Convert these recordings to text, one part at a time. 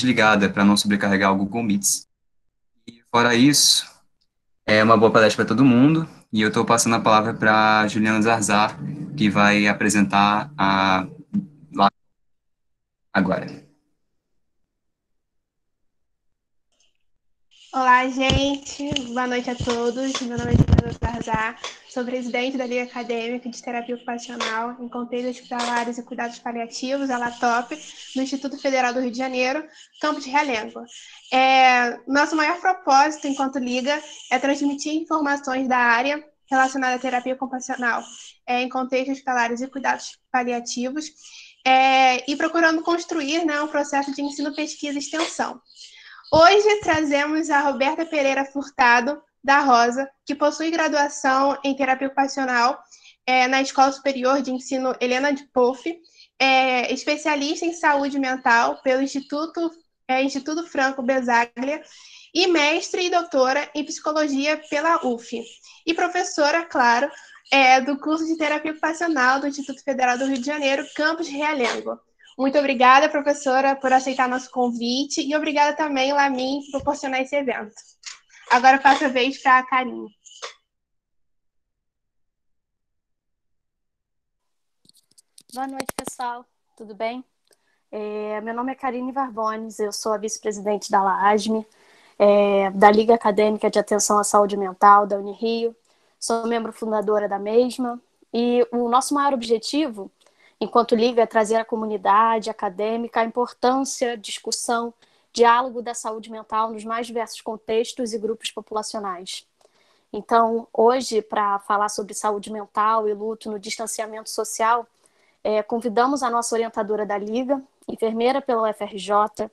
desligada para não sobrecarregar o Google Meets. E fora isso, é uma boa palestra para todo mundo. E eu estou passando a palavra para Juliana Zarzar, que vai apresentar a lá agora. Olá, gente. Boa noite a todos. Meu nome é Juliana Zarzar. Sou presidente da Liga Acadêmica de Terapia Ocupacional em Contextos Hospitalares e Cuidados Paliativos, a LATOP, do Instituto Federal do Rio de Janeiro, Campus Realengo. Nosso maior propósito enquanto Liga é transmitir informações da área relacionada à terapia ocupacional em contextos hospitalares e cuidados paliativos, e procurando construir, né, um processo de ensino, pesquisa e extensão. Hoje trazemos a Roberta Pereira Furtado, da Rosa, que possui graduação em terapia ocupacional na Escola Superior de Ensino Helena de Poff, especialista em saúde mental pelo Instituto Franco Basaglia e mestre e doutora em psicologia pela UF. E professora, claro, do curso de terapia ocupacional do Instituto Federal do Rio de Janeiro, campus Realengo. Muito obrigada, professora, por aceitar nosso convite e obrigada também, Lamin, por proporcionar esse evento. Agora passo a vez para a Karine. Boa noite, pessoal. Tudo bem? Meu nome é Karine Varbones, eu sou a vice-presidente da LAASME, da Liga Acadêmica de Atenção à Saúde Mental, da Unirio. Sou membro fundadora da mesma e o nosso maior objetivo, enquanto Liga, é trazer à comunidade acadêmica a importância, discussão, diálogo da saúde mental nos mais diversos contextos e grupos populacionais. Então, hoje, para falar sobre saúde mental e luto no distanciamento social, convidamos a nossa orientadora da Liga, enfermeira pela UFRJ,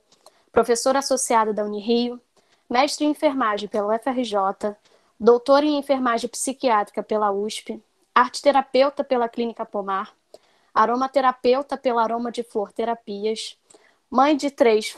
professora associada da Unirio, mestre em enfermagem pela UFRJ, doutora em enfermagem psiquiátrica pela USP, arteterapeuta pela Clínica Pomar, aromaterapeuta pela Aroma de Flor Terapias, mãe de 3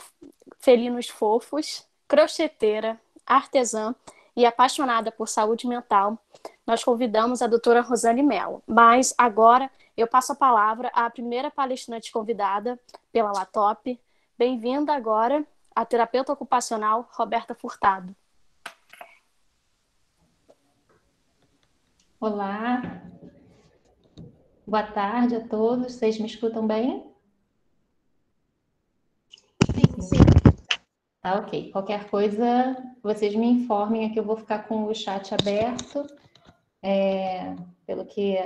felinos fofos, crocheteira, artesã e apaixonada por saúde mental. Nós convidamos a doutora Rosane Mello. Mas agora eu passo a palavra à primeira palestrante convidada pela LATOP. Bem-vinda agora a terapeuta ocupacional Roberta Furtado. Olá, boa tarde a todos. Vocês me escutam bem? Sim. Tá, ok. Qualquer coisa, vocês me informem aqui, eu vou ficar com o chat aberto. Pelo que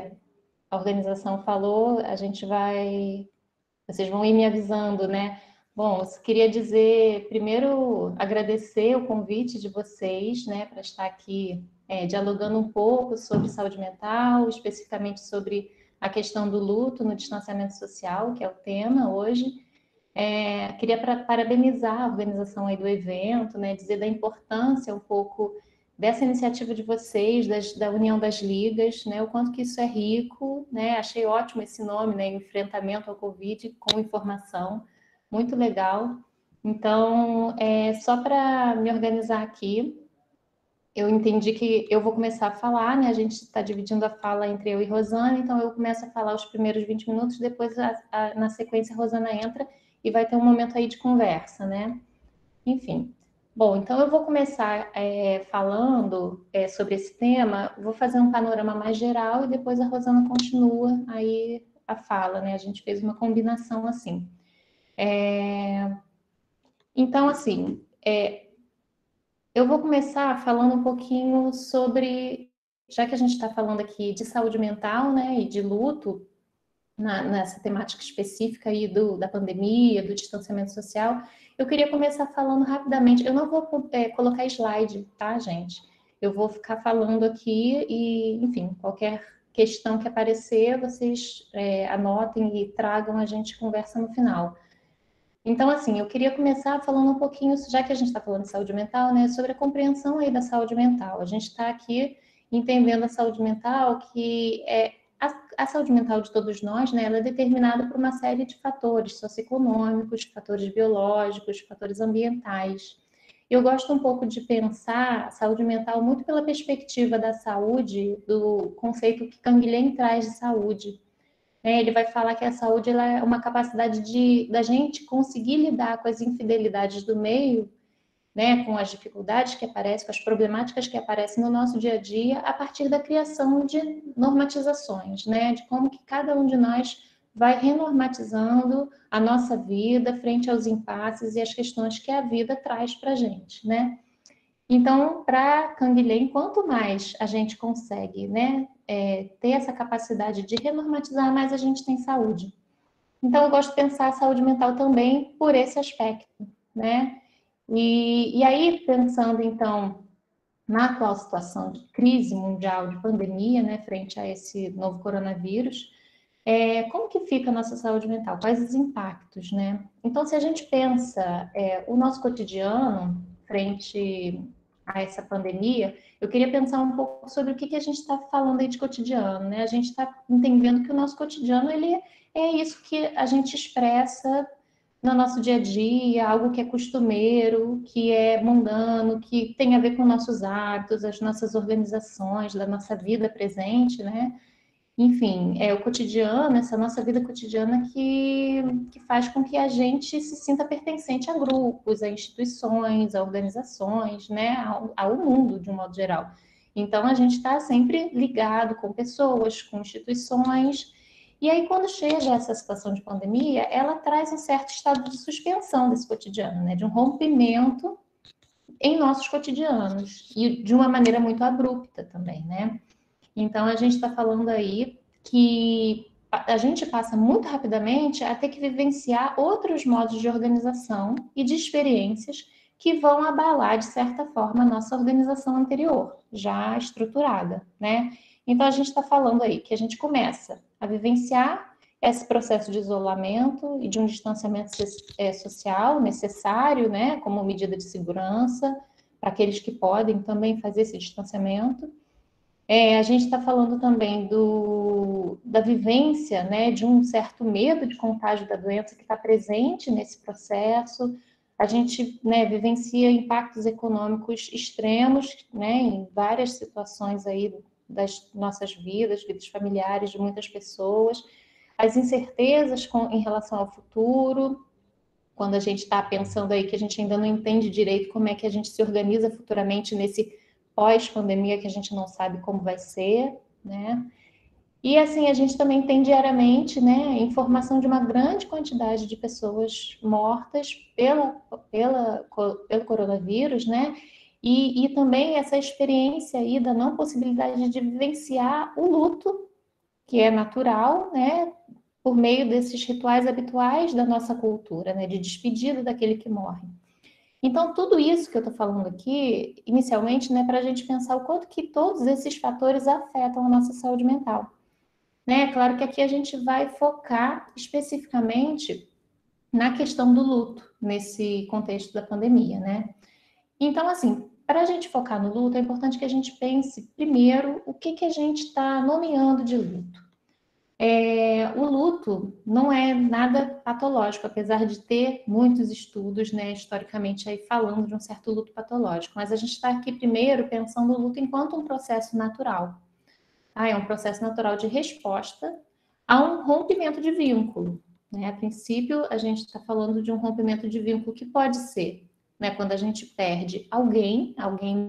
a organização falou, vocês vão ir me avisando, né? Bom, eu queria dizer, primeiro, agradecer o convite de vocês, né, para estar aqui dialogando um pouco sobre saúde mental, especificamente sobre a questão do luto no distanciamento social, que é o tema hoje. Queria parabenizar a organização aí do evento, né, dizer da importância um pouco dessa iniciativa de vocês, da União das Ligas, né, o quanto que isso é rico, né, achei ótimo esse nome, né, Enfrentamento ao Covid com Informação, muito legal. Então, só para me organizar aqui, eu entendi que eu vou começar a falar, né, a gente está dividindo a fala entre eu e Rosana, então eu começo a falar os primeiros 20 minutos, depois na sequência a Rosana entra e vai ter um momento aí de conversa, né? Enfim. Bom, então eu vou começar falando sobre esse tema, vou fazer um panorama mais geral e depois a Rosana continua aí a fala, né? A gente fez uma combinação assim. Então, assim, eu vou começar falando um pouquinho sobre, já que a gente está falando aqui de saúde mental, né, e de luto, nessa temática específica aí da pandemia, do distanciamento social, eu queria começar falando rapidamente. Eu não vou colocar slide, tá, gente? Eu vou ficar falando aqui e, enfim, qualquer questão que aparecer, vocês anotem e tragam, a gente conversa no final. Então, assim, eu queria começar falando um pouquinho, já que a gente está falando de saúde mental, né, sobre a compreensão aí da saúde mental. A gente está aqui entendendo a saúde mental, que a saúde mental de todos nós, né, ela é determinada por uma série de fatores socioeconômicos, fatores biológicos, fatores ambientais. Eu gosto um pouco de pensar a saúde mental muito pela perspectiva da saúde, do conceito que Canguilhem traz de saúde, né, ele vai falar que a saúde ela é uma capacidade da gente conseguir lidar com as infidelidades do meio, né, com as dificuldades que aparecem, com as problemáticas que aparecem no nosso dia a dia, a partir da criação de normatizações, né, de como que cada um de nós vai renormatizando a nossa vida frente aos impasses e às questões que a vida traz para a gente, né. Então, para Canguilhem, quanto mais a gente consegue, né, ter essa capacidade de renormatizar, mais a gente tem saúde. Então, eu gosto de pensar a saúde mental também por esse aspecto, né? E aí, pensando, então, na atual situação de crise mundial, de pandemia, né, frente a esse novo coronavírus, como que fica a nossa saúde mental? Quais os impactos, né? Então, se a gente pensa o nosso cotidiano frente a essa pandemia, eu queria pensar um pouco sobre o que a gente está falando aí de cotidiano, né? A gente está entendendo que o nosso cotidiano, ele é isso que a gente expressa no nosso dia a dia, algo que é costumeiro, que é mundano, que tem a ver com nossos hábitos, as nossas organizações, da nossa vida presente, né? Enfim, é o cotidiano, essa nossa vida cotidiana que faz com que a gente se sinta pertencente a grupos, a instituições, a organizações, né, ao mundo de um modo geral. Então, a gente está sempre ligado com pessoas, com instituições, e aí quando chega essa situação de pandemia, ela traz um certo estado de suspensão desse cotidiano, né, de um rompimento em nossos cotidianos, e de uma maneira muito abrupta também, né? Então, a gente está falando aí que a gente passa muito rapidamente a ter que vivenciar outros modos de organização e de experiências que vão abalar, de certa forma, a nossa organização anterior, já estruturada, né? Então, a gente está falando aí que a gente começa a vivenciar esse processo de isolamento e de um distanciamento social necessário, né, como medida de segurança, para aqueles que podem também fazer esse distanciamento. A gente está falando também da vivência, né, de um certo medo de contágio da doença que está presente nesse processo. A gente, né, vivencia impactos econômicos extremos, né, em várias situações aí das nossas vidas, vidas familiares de muitas pessoas. As incertezas em relação ao futuro, quando a gente está pensando aí que a gente ainda não entende direito como é que a gente se organiza futuramente nesse pós-pandemia que a gente não sabe como vai ser, né? E assim, a gente também tem diariamente, né, informação de uma grande quantidade de pessoas mortas pelo coronavírus, né? E também essa experiência aí da não possibilidade de vivenciar o luto, que é natural, né? Por meio desses rituais habituais da nossa cultura, né? De despedida daquele que morre. Então, tudo isso que eu estou falando aqui, inicialmente, né, para a gente pensar o quanto que todos esses fatores afetam a nossa saúde mental. Né? Claro que aqui a gente vai focar especificamente na questão do luto, nesse contexto da pandemia, né? Então, assim, para a gente focar no luto, é importante que a gente pense primeiro o que a gente está nomeando de luto. O luto não é nada patológico, apesar de ter muitos estudos, né, historicamente, aí falando de um certo luto patológico. Mas a gente está aqui primeiro pensando o luto enquanto um processo natural. É um processo natural de resposta a um rompimento de vínculo. Né? A princípio, a gente está falando de um rompimento de vínculo que pode ser, né, quando a gente perde alguém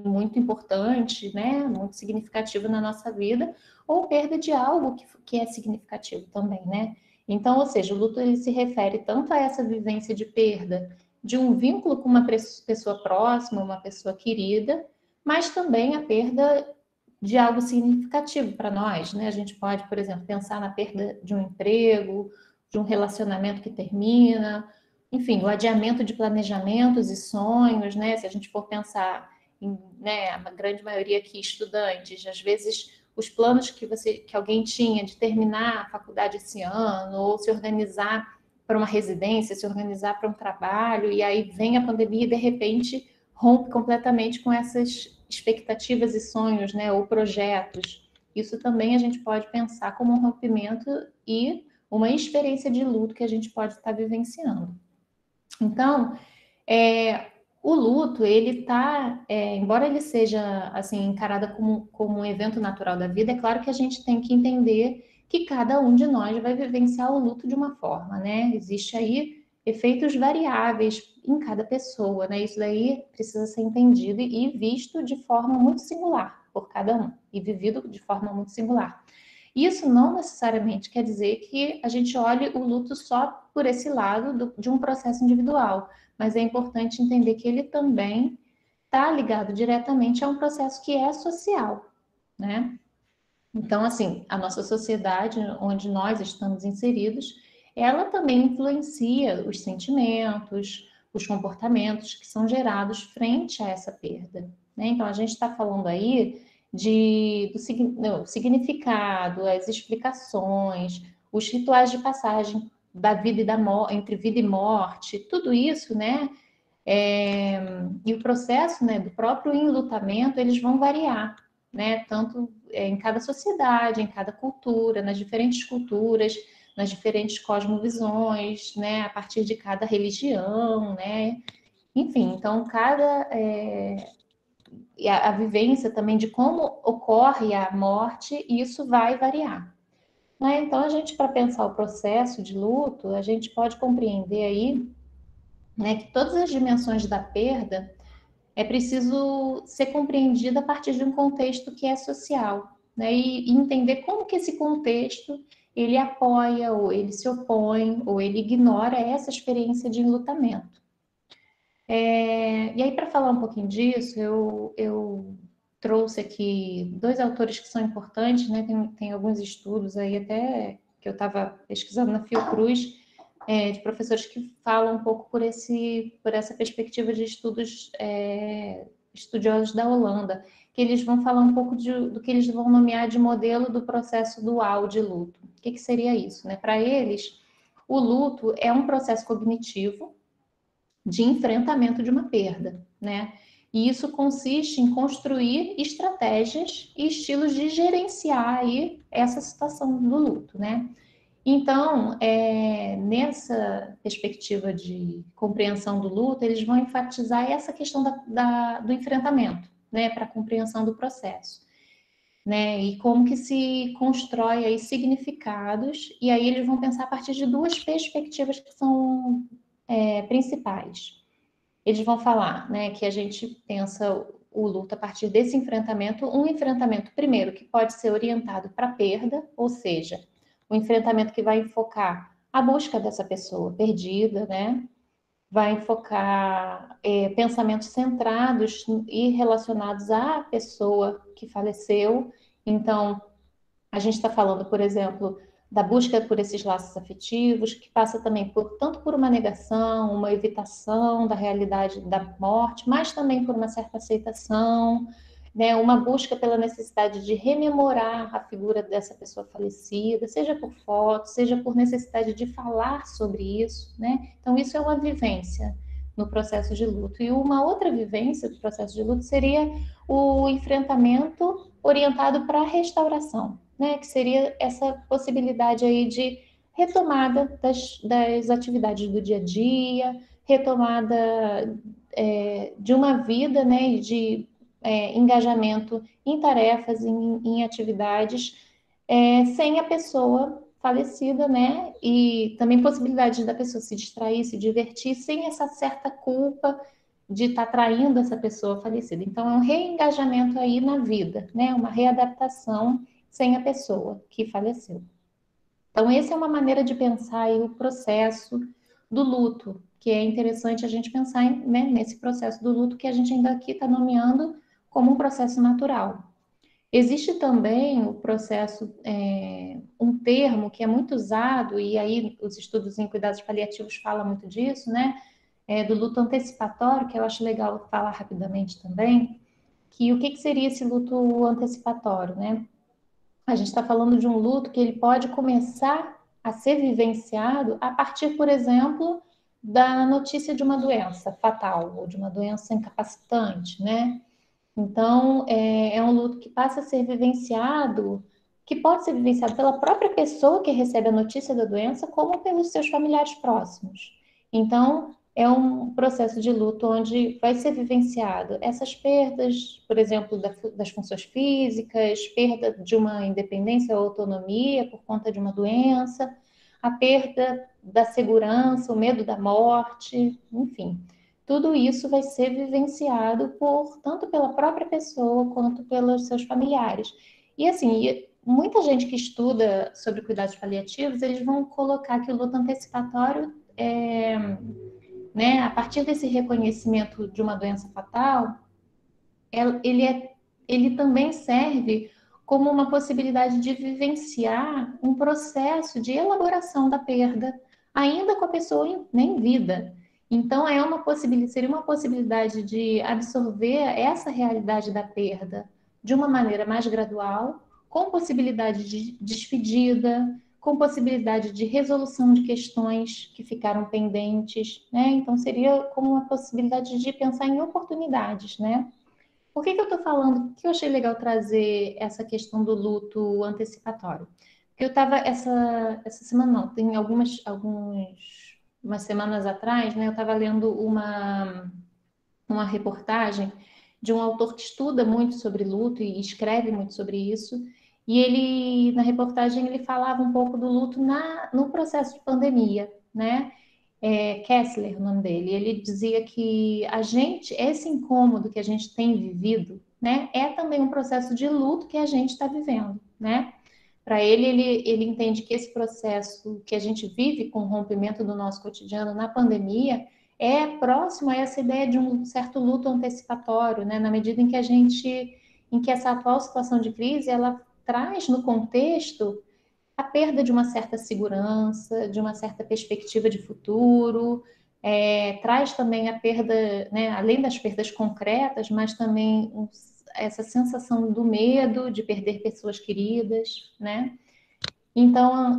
muito importante, né, muito significativo na nossa vida, ou perda de algo que é significativo também, né? Então, ou seja, o luto ele se refere tanto a essa vivência de perda de um vínculo com uma pessoa próxima, uma pessoa querida, mas também a perda de algo significativo para nós, né? A gente pode, por exemplo, pensar na perda de um emprego, de um relacionamento que termina, enfim, o adiamento de planejamentos e sonhos, né? Se a gente for pensar em, né, a grande maioria aqui estudantes, às vezes os planos que alguém tinha de terminar a faculdade esse ano ou se organizar para uma residência, se organizar para um trabalho, e aí vem a pandemia e de repente rompe completamente com essas expectativas e sonhos, né, ou projetos. Isso também a gente pode pensar como um rompimento e uma experiência de luto que a gente pode estar vivenciando. Então, o luto, ele está, embora ele seja assim encarado como um evento natural da vida, é claro que a gente tem que entender que cada um de nós vai vivenciar o luto de uma forma, né? Existe aí efeitos variáveis em cada pessoa, né? Isso daí precisa ser entendido e visto de forma muito singular por cada um e vivido de forma muito singular. Isso não necessariamente quer dizer que a gente olhe o luto só por esse lado de um processo individual, mas é importante entender que ele também está ligado diretamente a um processo que é social, né? Então, assim, a nossa sociedade onde nós estamos inseridos, ela também influencia os sentimentos, os comportamentos que são gerados frente a essa perda, né? Então, a gente está falando aí do significado, as explicações, os rituais de passagem da vida e da morte, entre vida e morte, tudo isso, né? E o processo, né, do próprio enlutamento, eles vão variar, né? Tanto em cada sociedade, em cada cultura, nas diferentes culturas, nas diferentes cosmovisões, né? A partir de cada religião, né? Enfim, então e a vivência também de como ocorre a morte, isso vai variar. Né? Então, a gente, para pensar o processo de luto, a gente pode compreender aí, né, que todas as dimensões da perda é preciso ser compreendida a partir de um contexto que é social, né? E entender como que esse contexto ele apoia, ou ele se opõe, ou ele ignora essa experiência de enlutamento. E aí, para falar um pouquinho disso, eu trouxe aqui dois autores que são importantes, né? Tem alguns estudos aí até que eu estava pesquisando na Fiocruz, de professores que falam um pouco por essa perspectiva de estudos estudiosos da Holanda, que eles vão falar um pouco do que eles vão nomear de modelo do processo dual de luto. O que seria isso? Né? Para eles, o luto é um processo cognitivo de enfrentamento de uma perda, né? E isso consiste em construir estratégias e estilos de gerenciar aí essa situação do luto, né? Então, nessa perspectiva de compreensão do luto, eles vão enfatizar essa questão do enfrentamento, né, para a compreensão do processo, né, e como que se constrói aí significados, e aí eles vão pensar a partir de duas perspectivas que são principais. Eles vão falar, né, que a gente pensa o luto a partir desse enfrentamento, um enfrentamento, primeiro, que pode ser orientado para a perda, ou seja, o enfrentamento que vai enfocar a busca dessa pessoa perdida, né? Vai enfocar pensamentos centrados e relacionados à pessoa que faleceu. Então, a gente está falando, por exemplo, da busca por esses laços afetivos, que passa também tanto por uma negação, uma evitação da realidade da morte, mas também por uma certa aceitação, né? Uma busca pela necessidade de rememorar a figura dessa pessoa falecida, seja por foto, seja por necessidade de falar sobre isso, né? Então, isso é uma vivência no processo de luto. E uma outra vivência do processo de luto seria o enfrentamento orientado para a restauração, né? Que seria essa possibilidade aí de retomada das atividades do dia a dia, retomada de uma vida, né? De engajamento em tarefas, em atividades, sem a pessoa falecida, né? E também possibilidade da pessoa se distrair, se divertir, sem essa certa culpa de estar traindo essa pessoa falecida. Então, é um reengajamento aí na vida, né? Uma readaptação sem a pessoa que faleceu. Então, essa é uma maneira de pensar aí o processo do luto, que é interessante a gente pensar né, nesse processo do luto que a gente ainda aqui está nomeando como um processo natural. Existe também o processo, um termo que é muito usado, e aí os estudos em cuidados paliativos falam muito disso, né? Do luto antecipatório, que eu acho legal falar rapidamente também, que o que seria esse luto antecipatório, né? A gente está falando de um luto que ele pode começar a ser vivenciado a partir, por exemplo, da notícia de uma doença fatal ou de uma doença incapacitante, né? Então, é um luto que passa a ser vivenciado, que pode ser vivenciado pela própria pessoa que recebe a notícia da doença, como pelos seus familiares próximos. Então, é um processo de luto onde vai ser vivenciado essas perdas, por exemplo, das funções físicas, perda de uma independência ou autonomia por conta de uma doença, a perda da segurança, o medo da morte, enfim. Tudo isso vai ser vivenciado tanto pela própria pessoa quanto pelos seus familiares. E assim, muita gente que estuda sobre cuidados paliativos, eles vão colocar que o luto antecipatório a partir desse reconhecimento de uma doença fatal, ele também serve como uma possibilidade de vivenciar um processo de elaboração da perda, ainda com a pessoa em vida. Então, seria uma possibilidade de absorver essa realidade da perda de uma maneira mais gradual, com possibilidade de despedida, com possibilidade de resolução de questões que ficaram pendentes, né? Então, seria como uma possibilidade de pensar em oportunidades, né? Por que eu estou falando? Que eu achei legal trazer essa questão do luto antecipatório? Porque eu estava essa semana, não, tem umas semanas atrás, né? Eu estava lendo uma reportagem de um autor que estuda muito sobre luto e escreve muito sobre isso. E ele, na reportagem, ele falava um pouco do luto no processo de pandemia, né? Kessler, o nome dele. Ele dizia que esse incômodo que a gente tem vivido, né, é também um processo de luto que a gente está vivendo, né? Para ele entende que esse processo que a gente vive com o rompimento do nosso cotidiano na pandemia é próximo a essa ideia de um certo luto antecipatório, né? Na medida em que essa atual situação de crise, ela traz no contexto a perda de uma certa segurança, de uma certa perspectiva de futuro, traz também a perda, né, além das perdas concretas, mas também essa sensação do medo de perder pessoas queridas, né? Então,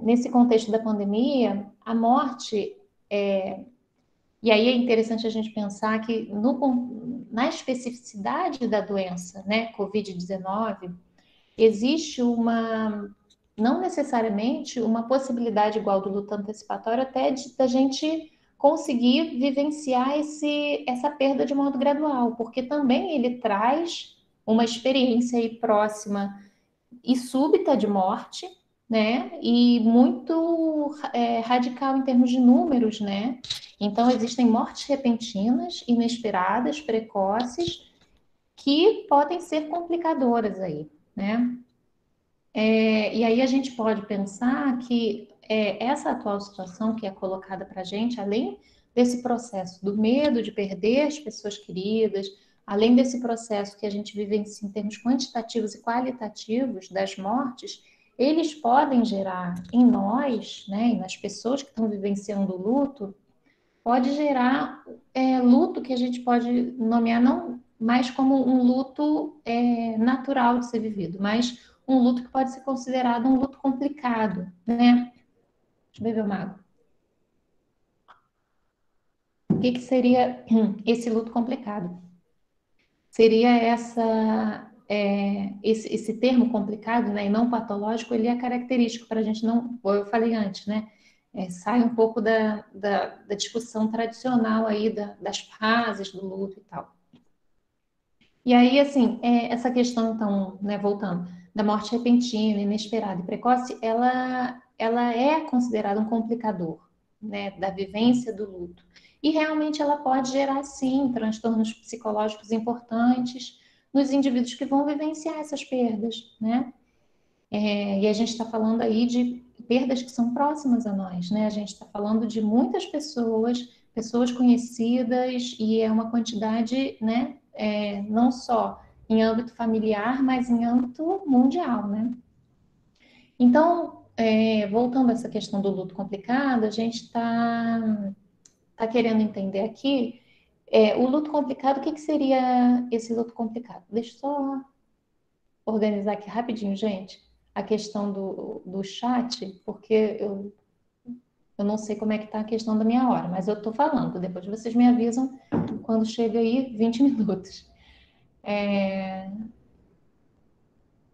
nesse contexto da pandemia, a morte, e aí é interessante a gente pensar que na especificidade da doença, né, Covid-19, existe não necessariamente uma possibilidade igual do luto antecipatório, até da gente conseguir vivenciar essa perda de modo gradual, porque também ele traz uma experiência aí próxima e súbita de morte, né? E muito radical em termos de números, né? Então, existem mortes repentinas, inesperadas, precoces, que podem ser complicadoras aí, né? E aí a gente pode pensar que essa atual situação que é colocada para a gente, além desse processo do medo de perder as pessoas queridas, além desse processo que a gente vivencia em termos quantitativos e qualitativos das mortes, eles podem gerar em nós, né, e nas pessoas que estão vivenciando o luto, pode gerar luto que a gente pode nomear não mais como um luto natural de ser vivido, mas um luto que pode ser considerado um luto complicado, né? Deixa eu beber uma água. O que seria esse luto complicado? Seria esse termo complicado, né, e não patológico, ele é característico para a gente não, como eu falei antes, né? Sai um pouco da discussão tradicional aí das fases do luto e tal. E aí, assim, essa questão, então, né, voltando, da morte repentina, inesperada e precoce, ela é considerada um complicador, né, da vivência do luto. E realmente ela pode gerar, sim, transtornos psicológicos importantes nos indivíduos que vão vivenciar essas perdas, né? E a gente está falando aí de perdas que são próximas a nós, né? A gente está falando de muitas pessoas, pessoas conhecidas, e é uma quantidade, né? Não só em âmbito familiar, mas em âmbito mundial, né? Então, voltando a essa questão do luto complicado, a gente tá querendo entender aqui o luto complicado. O que seria esse luto complicado? Deixa eu só organizar aqui rapidinho, gente, a questão do chat, porque eu não sei como é que tá a questão da minha hora, mas eu tô falando, depois vocês me avisam quando chega aí 20 minutos.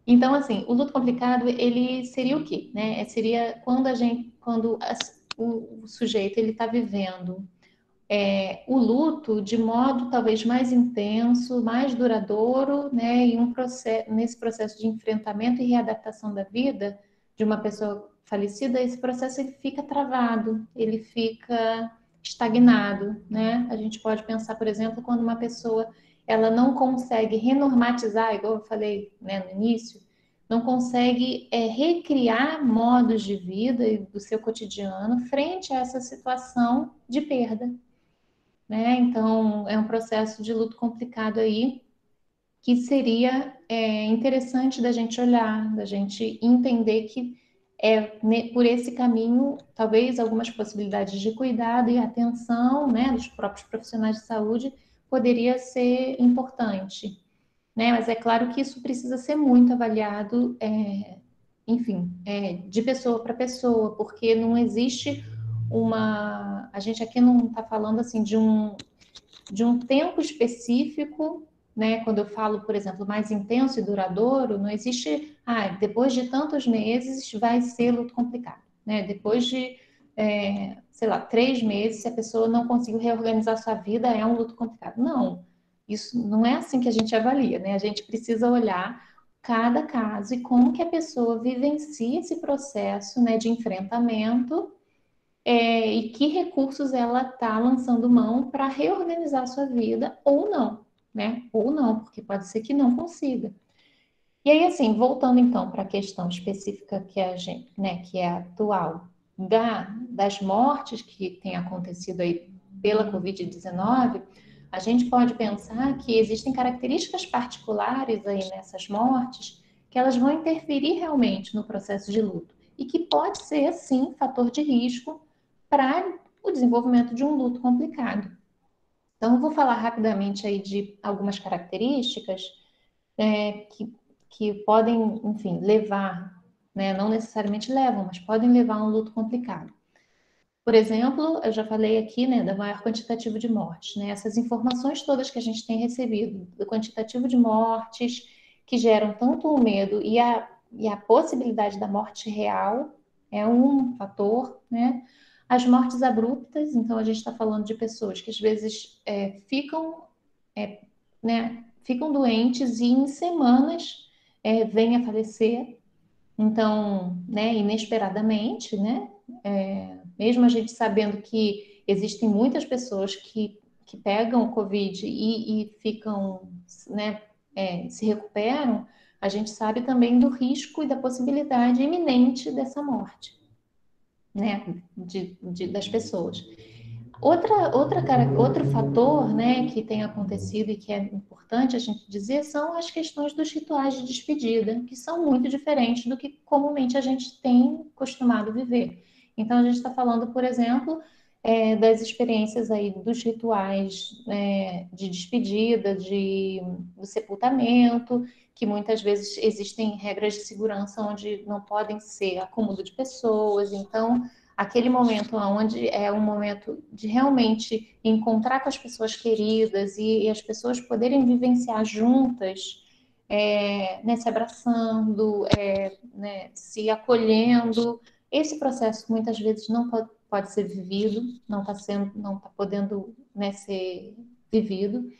Então, assim, o luto complicado, ele seria o quê? Né? Seria quando o sujeito ele está vivendo o luto de modo talvez mais intenso, mais duradouro, né? E nesse processo de enfrentamento e readaptação da vida de uma pessoa falecida, esse processo ele fica travado, ele fica estagnado, né? A gente pode pensar, por exemplo, quando uma pessoa ela não consegue renormatizar, igual eu falei, né, no início, não consegue recriar modos de vida do seu cotidiano frente a essa situação de perda, né? Então, é um processo de luto complicado aí, que seria interessante da gente olhar, da gente entender que por esse caminho, talvez algumas possibilidades de cuidado e atenção, né, dos próprios profissionais de saúde poderia ser importante, né? Mas é claro que isso precisa ser muito avaliado, enfim, de pessoa para pessoa, porque não existe a gente aqui não está falando assim de um tempo específico, né? Quando eu falo, por exemplo, mais intenso e duradouro, não existe, depois de tantos meses vai ser luto complicado, né? Depois de, sei lá, 3 meses, se a pessoa não conseguiu reorganizar sua vida, é um luto complicado. Não, isso não é assim que a gente avalia, né? A gente precisa olhar cada caso e como que a pessoa vivencia esse processo, né, de enfrentamento e que recursos ela está lançando mão para reorganizar a sua vida ou não, né? Ou não, porque pode ser que não consiga. E aí, assim, voltando então para a questão específica que a gente, né, que é atual, das mortes que tem acontecido aí pela Covid-19, a gente pode pensar que existem características particulares aí nessas mortes que elas vão interferir realmente no processo de luto e que pode ser, sim, fator de risco para o desenvolvimento de um luto complicado. Então, eu vou falar rapidamente aí de algumas características que podem, enfim, levar, né, não necessariamente levam, mas podem levar a um luto complicado. Por exemplo, eu já falei aqui, né, da maior quantitativo de mortes, né? Essas informações todas que a gente tem recebido do quantitativo de mortes que geram tanto o medo e a possibilidade da morte real é um fator, né? As mortes abruptas, então a gente está falando de pessoas que às vezes ficam doentes e em semanas vêm a falecer, então, né, inesperadamente, né? Mesmo a gente sabendo que existem muitas pessoas que pegam o Covid e ficam, né, se recuperam, a gente sabe também do risco e da possibilidade iminente dessa morte, né, das pessoas. Outro fator, né, que tem acontecido e que é importante a gente dizer são as questões dos rituais de despedida, que são muito diferentes do que comumente a gente tem costumado viver. Então, a gente está falando, por exemplo, das experiências aí dos rituais de despedida, do sepultamento, que muitas vezes existem regras de segurança onde não podem ser acúmulo de pessoas. Então, aquele momento onde é um momento de realmente encontrar com as pessoas queridas e as pessoas poderem vivenciar juntas, né, se abraçando, né, se acolhendo. Esse processo muitas vezes não pode ser vivido, não está podendo, né, ser vivido.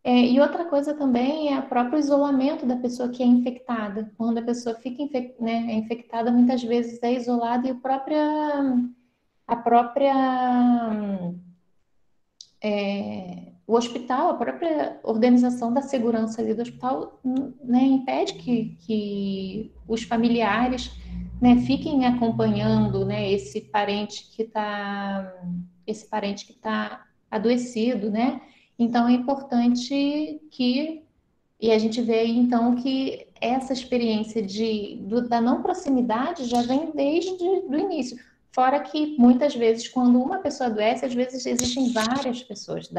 E outra coisa também é o próprio isolamento da pessoa que é infectada. Quando a pessoa fica né, é infectada, muitas vezes é isolada e a própria o hospital, a própria organização da segurança ali do hospital, né, impede que os familiares, né, fiquem acompanhando, né, esse parente que está adoecido, né? Então é importante e a gente vê aí então que essa experiência da não proximidade já vem desde o início. Fora que muitas vezes, quando uma pessoa adoece, às vezes existem várias pessoas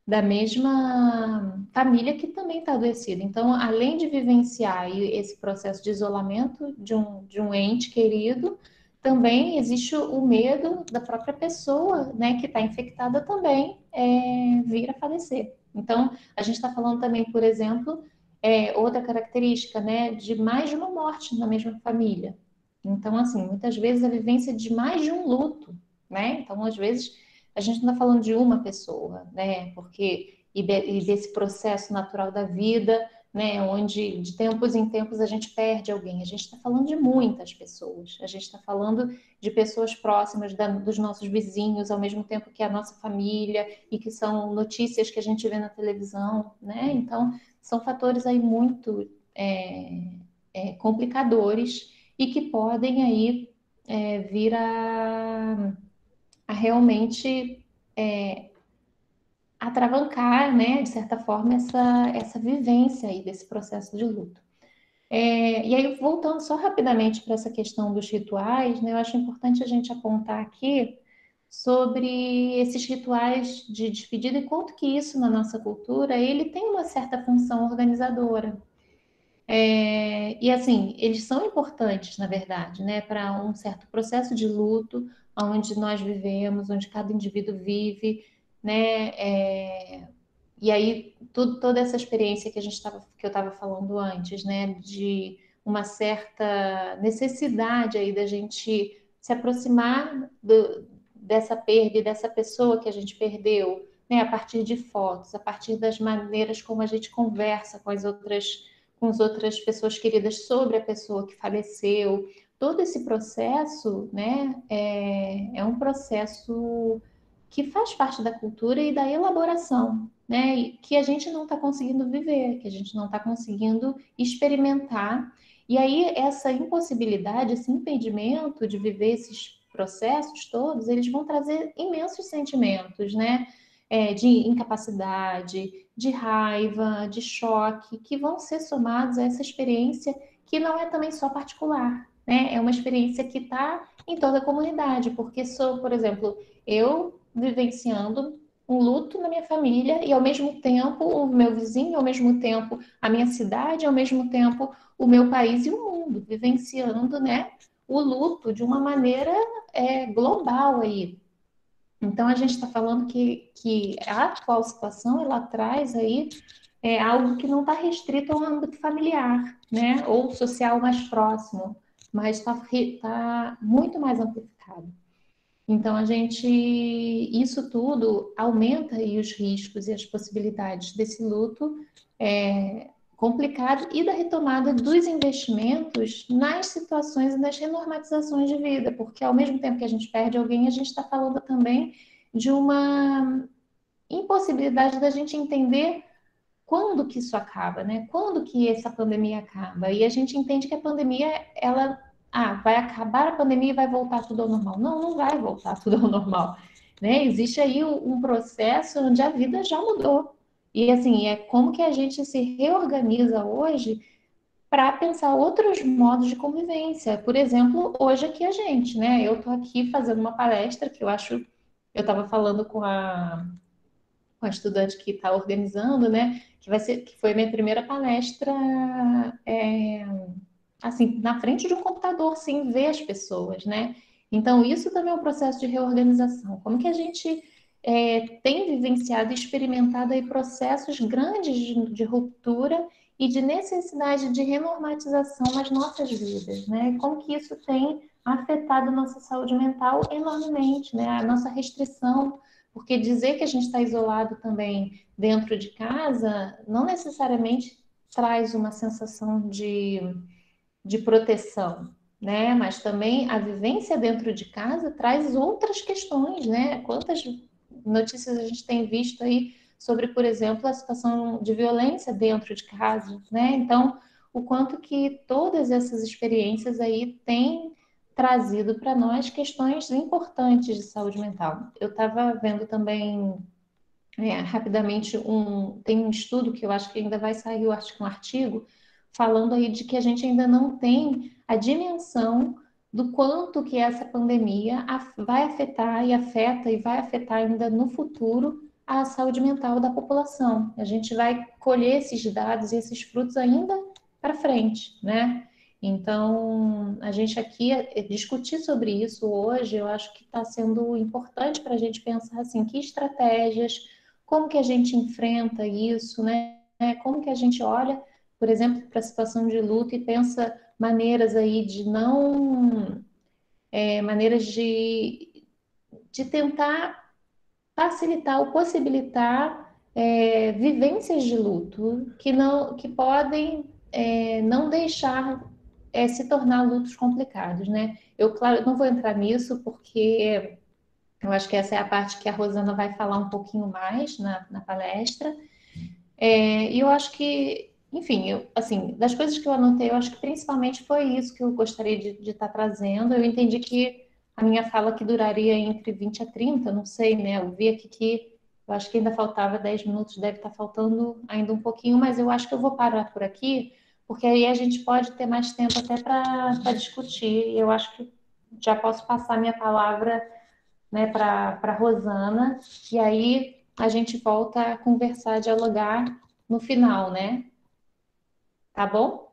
da mesma família que também está adoecida. Então, além de vivenciar esse processo de isolamento de um ente querido, também existe o medo da própria pessoa, né, que está infectada também vir a falecer. Então, a gente está falando também, por exemplo, outra característica, né, de mais de uma morte na mesma família. Então, assim, muitas vezes a vivência de mais de um luto, né? Então, às vezes, a gente não está falando de uma pessoa, né? Porque, e desse processo natural da vida, né? Onde de tempos em tempos a gente perde alguém. A gente está falando de muitas pessoas. A gente está falando de pessoas próximas dos nossos vizinhos, ao mesmo tempo que a nossa família, e que são notícias que a gente vê na televisão, né? Então, são fatores aí muito complicadores e que podem aí vir a realmente atravancar, né, de certa forma, essa vivência aí desse processo de luto. E aí, voltando só rapidamente para essa questão dos rituais, né, eu acho importante a gente apontar aqui sobre esses rituais de despedida e quanto que isso na nossa cultura ele tem uma certa função organizadora. E assim, eles são importantes, na verdade, né, para um certo processo de luto, onde nós vivemos, onde cada indivíduo vive, né, e aí toda essa experiência que eu estava falando antes, né, de uma certa necessidade aí da gente se aproximar dessa perda e dessa pessoa que a gente perdeu, né, a partir de fotos, a partir das maneiras como a gente conversa com as outras pessoas queridas sobre a pessoa que faleceu. Todo esse processo, né, é um processo que faz parte da cultura e da elaboração, né, e que a gente não está conseguindo viver, que a gente não está conseguindo experimentar. E aí essa impossibilidade, esse impedimento de viver esses processos todos, eles vão trazer imensos sentimentos, né? De incapacidade, de raiva, de choque, que vão ser somados a essa experiência que não é também só particular, né? É uma experiência que está em toda a comunidade, porque sou, por exemplo, eu vivenciando um luto na minha família e ao mesmo tempo o meu vizinho, ao mesmo tempo a minha cidade, ao mesmo tempo o meu país e o mundo, vivenciando, né, o luto de uma maneira global aí. Então, a gente está falando que a atual situação, ela traz aí algo que não está restrito ao âmbito familiar, né? Ou social mais próximo, mas tá muito mais amplificado. Então, isso tudo aumenta aí os riscos e as possibilidades desse luto complicado e da retomada dos investimentos nas situações e nas renormatizações de vida, porque ao mesmo tempo que a gente perde alguém, a gente está falando também de uma impossibilidade da gente entender quando que isso acaba, né? Quando que essa pandemia acaba? E a gente entende que a pandemia, ela, vai acabar a pandemia e vai voltar tudo ao normal. Não, não vai voltar tudo ao normal, né? Existe aí um processo onde a vida já mudou. E assim, é como que a gente se reorganiza hoje para pensar outros modos de convivência. Por exemplo, hoje aqui a gente, né? Eu estou aqui fazendo uma palestra que eu estava falando com a estudante que está organizando, né? Que foi minha primeira palestra, assim, na frente de um computador, sem ver as pessoas, né? Então, isso também é um processo de reorganização. Como que a gente tem vivenciado e experimentado aí processos grandes de ruptura e de necessidade de renormatização nas nossas vidas, né? Como que isso tem afetado a nossa saúde mental enormemente, né? A nossa restrição, porque dizer que a gente está isolado também dentro de casa não necessariamente traz uma sensação de proteção, né? Mas também a vivência dentro de casa traz outras questões, né? Quantas notícias a gente tem visto aí sobre, por exemplo, a situação de violência dentro de casa, né? Então, o quanto que todas essas experiências aí têm trazido para nós questões importantes de saúde mental. Eu estava vendo também rapidamente tem um estudo que eu acho que ainda vai sair, eu acho que um artigo falando aí de que a gente ainda não tem a dimensão do quanto que essa pandemia vai afetar e afeta e vai afetar ainda no futuro a saúde mental da população. A gente vai colher esses dados e esses frutos ainda para frente, né? Então, a gente aqui discutir sobre isso hoje, eu acho que está sendo importante para a gente pensar assim, que estratégias, como que a gente enfrenta isso, né? Como que a gente olha, por exemplo, para a situação de luto e pensa maneiras aí de não... maneiras de tentar facilitar ou possibilitar vivências de luto que podem não deixar se tornar lutos complicados, né? Eu, claro, não vou entrar nisso porque eu acho que essa é a parte que a Rosana vai falar um pouquinho mais na palestra. E eu acho que, enfim, assim, das coisas que eu anotei, eu acho que principalmente foi isso que eu gostaria de estar trazendo. Eu entendi que a minha fala que duraria entre 20 a 30, não sei, né? Eu vi aqui que eu acho que ainda faltava 10 minutos, deve estar faltando ainda um pouquinho, mas eu acho que eu vou parar por aqui, porque aí a gente pode ter mais tempo até para discutir. Eu acho que já posso passar minha palavra, né, para Rosana, e aí a gente volta a conversar, dialogar no final, né? Tá bom?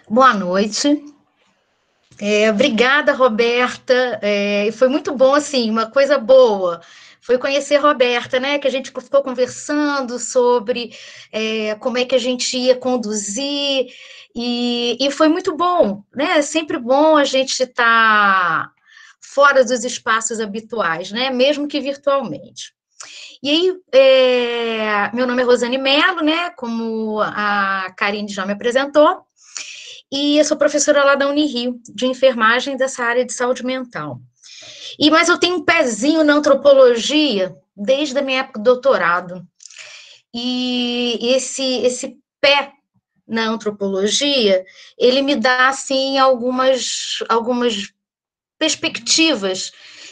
Boa noite. Obrigada, Roberta. Foi muito bom, assim, uma coisa boa. Foi conhecer a Roberta, né? Que a gente ficou conversando sobre como é que a gente ia conduzir, e foi muito bom, né? É sempre bom a gente estar fora dos espaços habituais, né? Mesmo que virtualmente. E aí, meu nome é Rosane Mello, né? Como a Karine já me apresentou. E eu sou professora lá da Unirio, de enfermagem dessa área de saúde mental. Mas eu tenho um pezinho na antropologia desde a minha época do doutorado. E esse pé na antropologia, ele me dá, assim, algumas perspectivas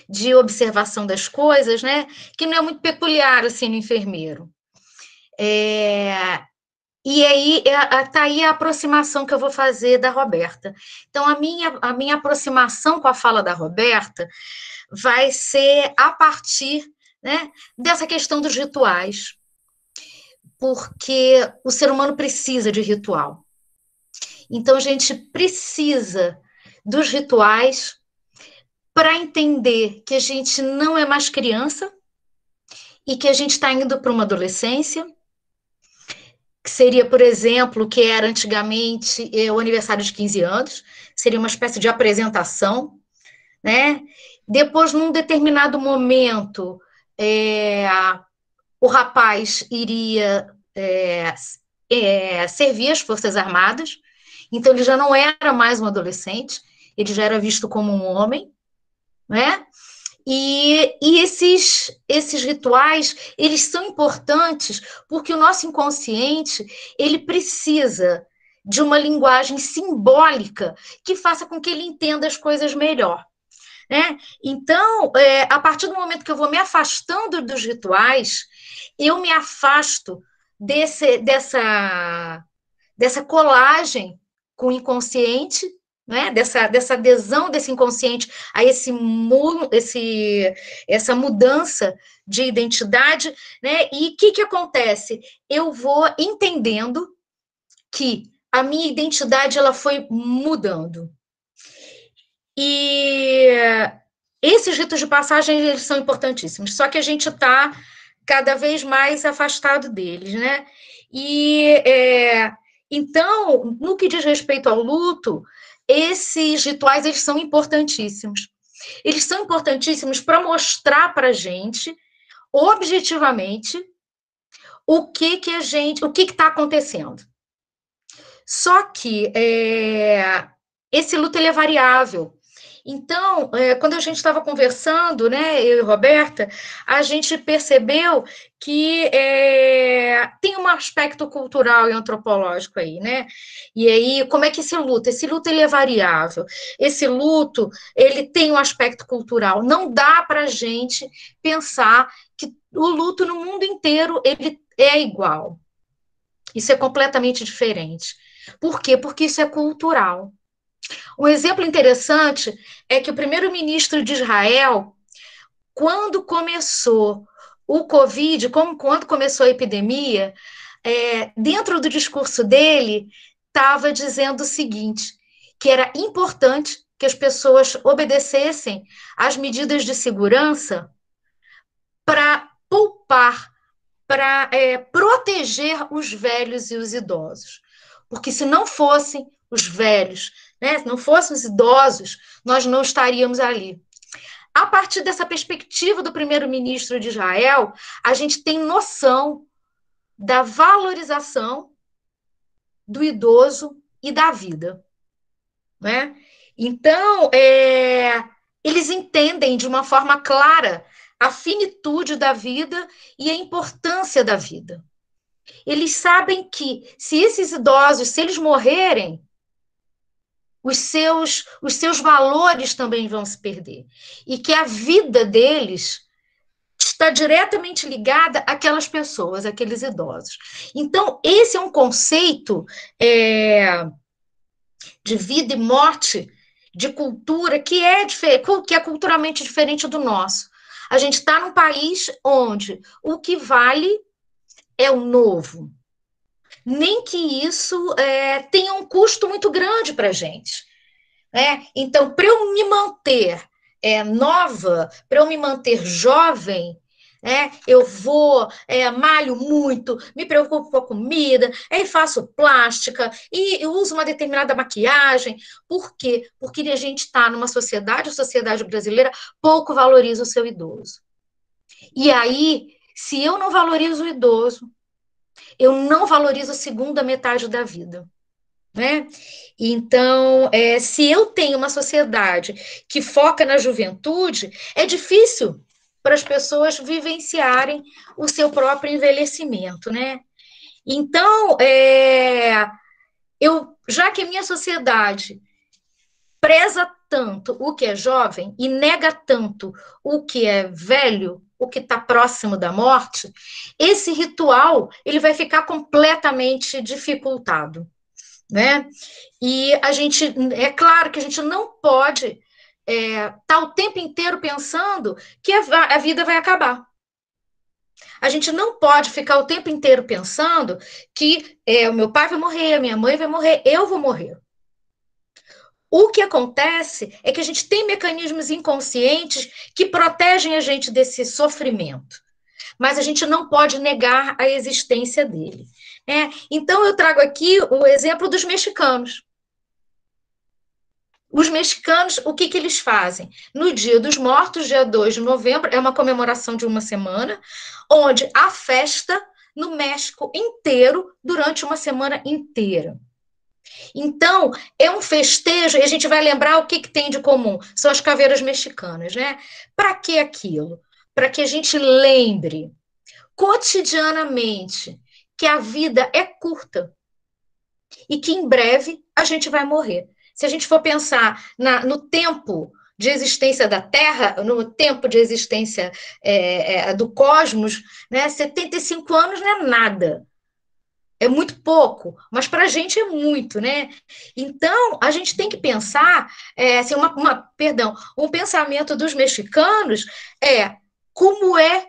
de observação das coisas, né, que não é muito peculiar, assim, no enfermeiro. E aí, está aí a aproximação que eu vou fazer da Roberta. Então, a minha aproximação com a fala da Roberta vai ser a partir, né, dessa questão dos rituais, porque o ser humano precisa de ritual. Então, a gente precisa dos rituais para entender que a gente não é mais criança e que a gente está indo para uma adolescência, que seria, por exemplo, o que era antigamente o aniversário de 15 anos, seria uma espécie de apresentação, né? Depois, num determinado momento, o rapaz iria servir as Forças Armadas, então ele já não era mais um adolescente, ele já era visto como um homem, né? E esses rituais, eles são importantes porque o nosso inconsciente, ele precisa de uma linguagem simbólica que faça com que ele entenda as coisas melhor, né? Então, a partir do momento que eu vou me afastando dos rituais, eu me afasto dessa colagem com o inconsciente, né? dessa adesão desse inconsciente a essa mudança de identidade, né? E o que acontece? Eu vou entendendo que a minha identidade ela foi mudando. E esses ritos de passagem eles são importantíssimos, só que a gente está cada vez mais afastado deles, né? Então, no que diz respeito ao luto, esses rituais eles são importantíssimos. Eles são importantíssimos para mostrar para a gente, objetivamente, o que está acontecendo. Só que esse luto ele é variável. Então, quando a gente estava conversando, né, eu e Roberta, a gente percebeu que tem um aspecto cultural e antropológico aí, né? E aí, como é que esse luto? Esse luto, ele é variável. Esse luto, ele tem um aspecto cultural. Não dá para a gente pensar que o luto no mundo inteiro, ele é igual. Isso é completamente diferente. Por quê? Porque isso é cultural. Um exemplo interessante é que o primeiro-ministro de Israel, quando começou o Covid, quando começou a epidemia, dentro do discurso dele, estava dizendo o seguinte, que era importante que as pessoas obedecessem às medidas de segurança para poupar, para proteger os velhos e os idosos. porque se não fossem os velhos, né, se não fossem os idosos, nós não estaríamos ali. A partir dessa perspectiva do primeiro-ministro de Israel, a gente tem noção da valorização do idoso e da vida, né? Então, eles entendem de uma forma clara a finitude da vida e a importância da vida. Eles sabem que, se esses idosos, se eles morrerem, os seus valores também vão se perder. E que a vida deles está diretamente ligada àquelas pessoas, àqueles idosos. Então, esse é um conceito de vida e morte, de cultura, que é culturalmente diferente do nosso. A gente está num país onde o que vale é o novo. Nem que isso tenha um custo muito grande para a gente. Então, para eu me manter nova, para eu me manter jovem, eu vou, malho muito, me preocupo com a comida, aí faço plástica, e eu uso uma determinada maquiagem. Por quê? Porque a gente está numa sociedade, a sociedade brasileira pouco valoriza o seu idoso. E aí, se eu não valorizo o idoso, eu não valorizo a segunda metade da vida. Né? Então, se eu tenho uma sociedade que foca na juventude, é difícil para as pessoas vivenciarem o seu próprio envelhecimento, né? Então, já que a minha sociedade preza tanto o que é jovem e nega tanto o que é velho, o que está próximo da morte, esse ritual ele vai ficar completamente dificultado. Né? E é claro que a gente não pode estar o tempo inteiro pensando que a vida vai acabar. A gente não pode ficar o tempo inteiro pensando que o meu pai vai morrer, a minha mãe vai morrer, eu vou morrer. O que acontece é que a gente tem mecanismos inconscientes que protegem a gente desse sofrimento, mas a gente não pode negar a existência dele. Então, eu trago aqui o exemplo dos mexicanos. Os mexicanos, o que eles fazem? No Dia dos Mortos, dia 2 de novembro, é uma comemoração de uma semana, onde há festa no México inteiro, durante uma semana inteira. Então, é um festejo, e a gente vai lembrar o que tem de comum, são as caveiras mexicanas, né? Para que aquilo? Para que a gente lembre, cotidianamente, que a vida é curta e que em breve a gente vai morrer. Se a gente for pensar no tempo de existência da Terra, no tempo de existência do cosmos, né, 75 anos não é nada. É muito pouco, mas para a gente é muito, né? Então, a gente tem que pensar, assim, um pensamento dos mexicanos como é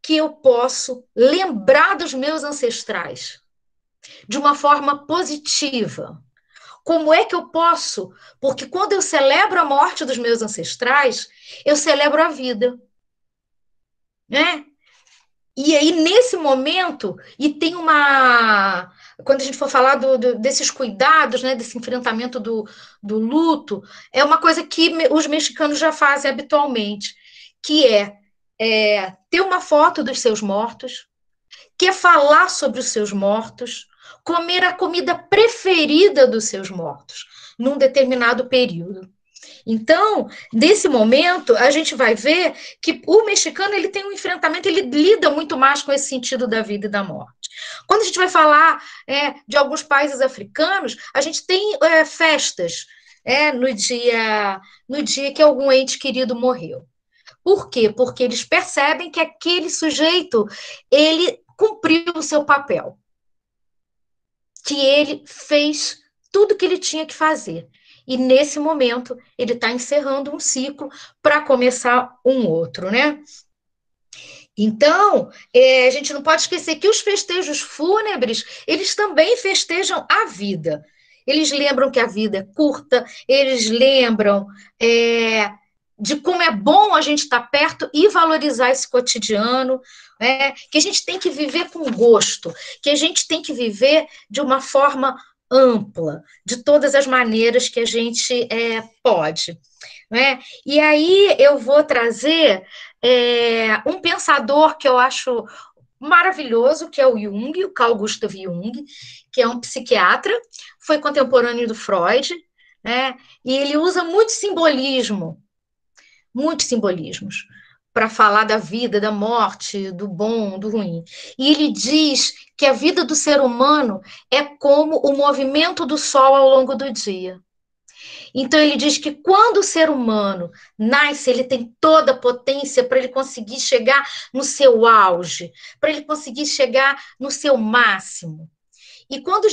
que eu posso lembrar dos meus ancestrais de uma forma positiva. Como é que eu posso? Porque quando eu celebro a morte dos meus ancestrais, eu celebro a vida. Né? E aí, nesse momento, e tem quando a gente for falar desses cuidados, né, desse enfrentamento do luto, é uma coisa que os mexicanos já fazem habitualmente, que ter uma foto dos seus mortos, que é falar sobre os seus mortos, comer a comida preferida dos seus mortos, num determinado período. Então, nesse momento, a gente vai ver que o mexicano ele tem um enfrentamento, ele lida muito mais com esse sentido da vida e da morte. Quando a gente vai falar de alguns países africanos, a gente tem festas no dia que algum ente querido morreu. Por quê? Porque eles percebem que aquele sujeito, ele cumpriu o seu papel, que ele fez tudo que ele tinha que fazer. E, nesse momento, ele está encerrando um ciclo para começar um outro, né? Então, a gente não pode esquecer que os festejos fúnebres, eles também festejam a vida. Eles lembram que a vida é curta, eles lembram de como é bom a gente estar perto e valorizar esse cotidiano, que a gente tem que viver com gosto, que a gente tem que viver de uma forma ampla, de todas as maneiras que a gente pode. Né? E aí eu vou trazer um pensador que eu acho maravilhoso, que é o Jung, o Carl Gustav Jung, que é um psiquiatra, foi contemporâneo do Freud, né? E ele usa muitos simbolismos, para falar da vida, da morte, do bom, do ruim. E ele diz que a vida do ser humano é como o movimento do sol ao longo do dia. Então, ele diz que quando o ser humano nasce, ele tem toda a potência para ele conseguir chegar no seu auge, para ele conseguir chegar no seu máximo. E quando a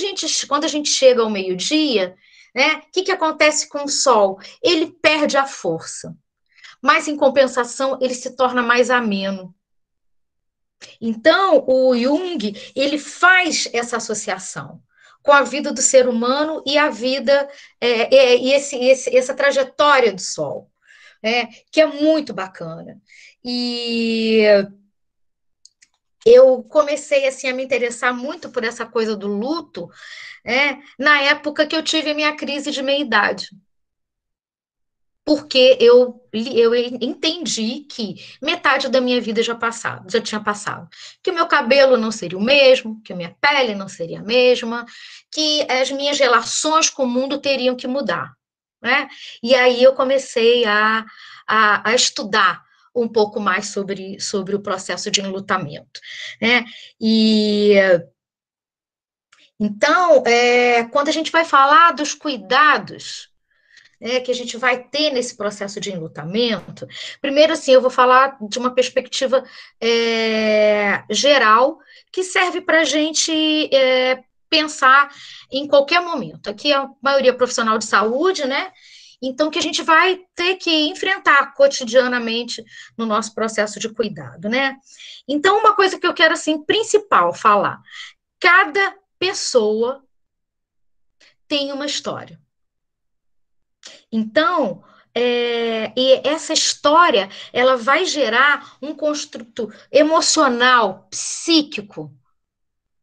gente chega ao meio-dia, né, o que acontece com o sol? Ele perde a força, mas, em compensação, ele se torna mais ameno. Então, o Jung, ele faz essa associação com a vida do ser humano e a vida, essa trajetória do Sol, que é muito bacana. E eu comecei assim, a me interessar muito por essa coisa do luto, na época que eu tive a minha crise de meia-idade. Porque eu entendi que metade da minha vida já tinha passado. Que o meu cabelo não seria o mesmo, que a minha pele não seria a mesma, que as minhas relações com o mundo teriam que mudar. Né? E aí eu comecei a estudar um pouco mais sobre o processo de enlutamento. Né? E então, quando a gente vai falar dos cuidados que a gente vai ter nesse processo de enlutamento, primeiro, assim, eu vou falar de uma perspectiva geral, que serve para a gente pensar em qualquer momento. Aqui a maioria é profissional de saúde, né? Então, que a gente vai ter que enfrentar cotidianamente no nosso processo de cuidado, né? Então, uma coisa que eu quero, assim, principal falar, cada pessoa tem uma história. Então, e essa história, ela vai gerar um construto emocional, psíquico,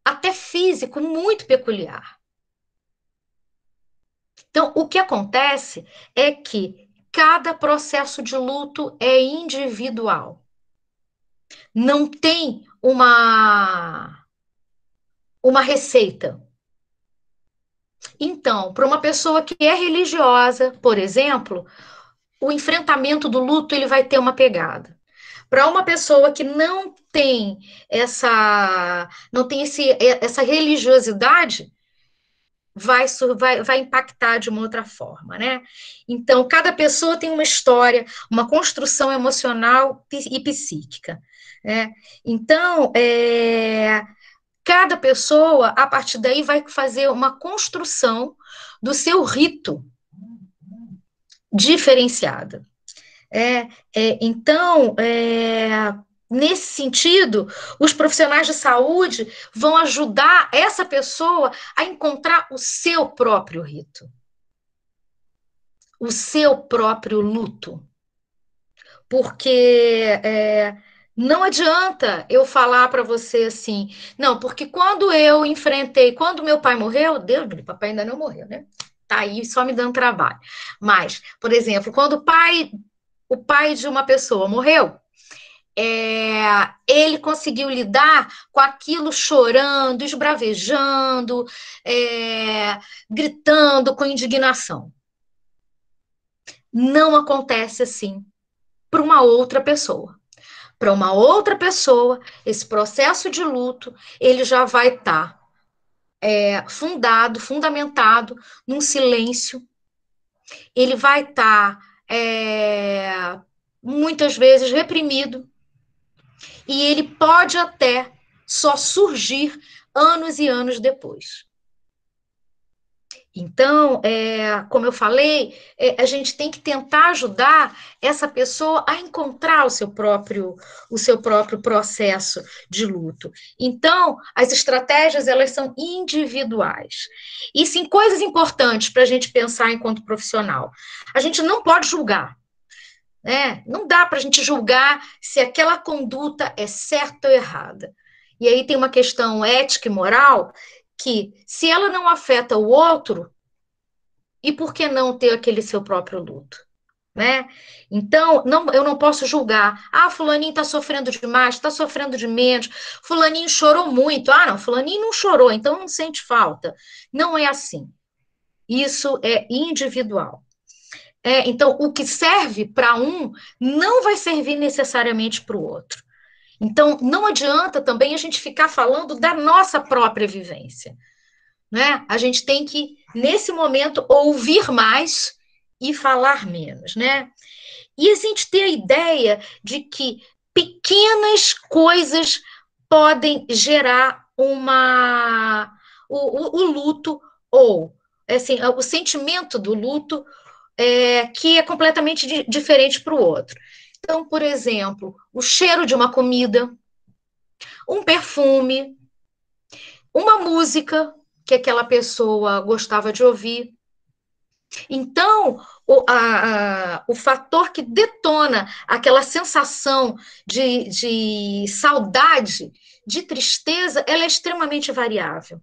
até físico, muito peculiar. Então, o que acontece é que cada processo de luto é individual. Não tem uma receita. Então, para uma pessoa que é religiosa, por exemplo, o enfrentamento do luto ele vai ter uma pegada. Para uma pessoa que não tem essa religiosidade, vai impactar de uma outra forma, né? Então, cada pessoa tem uma história, uma construção emocional e psíquica. Né? Então, cada pessoa, a partir daí, vai fazer uma construção do seu rito diferenciada. Então, nesse sentido, os profissionais de saúde vão ajudar essa pessoa a encontrar o seu próprio rito, o seu próprio luto. Porque não adianta eu falar para você assim, não, porque quando meu pai morreu, Deus, meu papai ainda não morreu, né? Tá aí só me dando trabalho. Mas, por exemplo, quando o pai de uma pessoa morreu, ele conseguiu lidar com aquilo chorando, esbravejando, gritando com indignação. Não acontece assim para uma outra pessoa. Para uma outra pessoa, esse processo de luto, ele já vai estar fundamentado num silêncio. Ele vai estar muitas vezes reprimido, e ele pode até só surgir anos e anos depois. Então, como eu falei, a gente tem que tentar ajudar essa pessoa a encontrar o seu próprio processo de luto. Então, as estratégias, elas são individuais. E sim, coisas importantes para a gente pensar enquanto profissional. A gente não pode julgar. Não dá para a gente julgar se aquela conduta é certa ou errada. E aí tem uma questão ética e moral que, se ela não afeta o outro, e por que não ter aquele seu próprio luto? Né? Então, eu não posso julgar. Ah, fulaninho está sofrendo demais, está sofrendo de menos. Fulaninho chorou muito. Ah, não, fulaninho não chorou, então não sente falta. Não é assim. Isso é individual. Então, o que serve para um não vai servir necessariamente para o outro. Então, não adianta também a gente ficar falando da nossa própria vivência. Né? A gente tem que, nesse momento, ouvir mais e falar menos, né? E a gente ter a ideia de que pequenas coisas podem gerar o luto, ou assim, o sentimento do luto, que é completamente diferente para o outro. Então, por exemplo, o cheiro de uma comida, um perfume, uma música que aquela pessoa gostava de ouvir. Então, o fator que detona aquela sensação de saudade, de tristeza, ela é extremamente variável.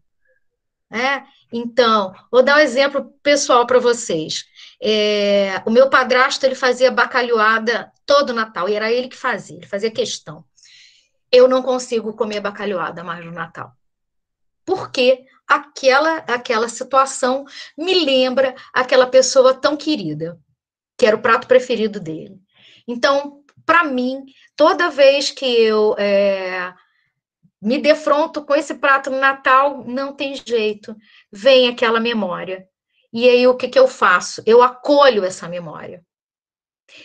Né? Então, vou dar um exemplo pessoal para vocês. O meu padrasto, ele fazia bacalhoada todo Natal, e era ele que fazia, ele fazia questão. Eu não consigo comer bacalhoada mais no Natal. Porque aquela situação me lembra aquela pessoa tão querida, que era o prato preferido dele. Então, para mim, toda vez que eu me defronto com esse prato no Natal, não tem jeito, vem aquela memória. E aí, o que eu faço? Eu acolho essa memória.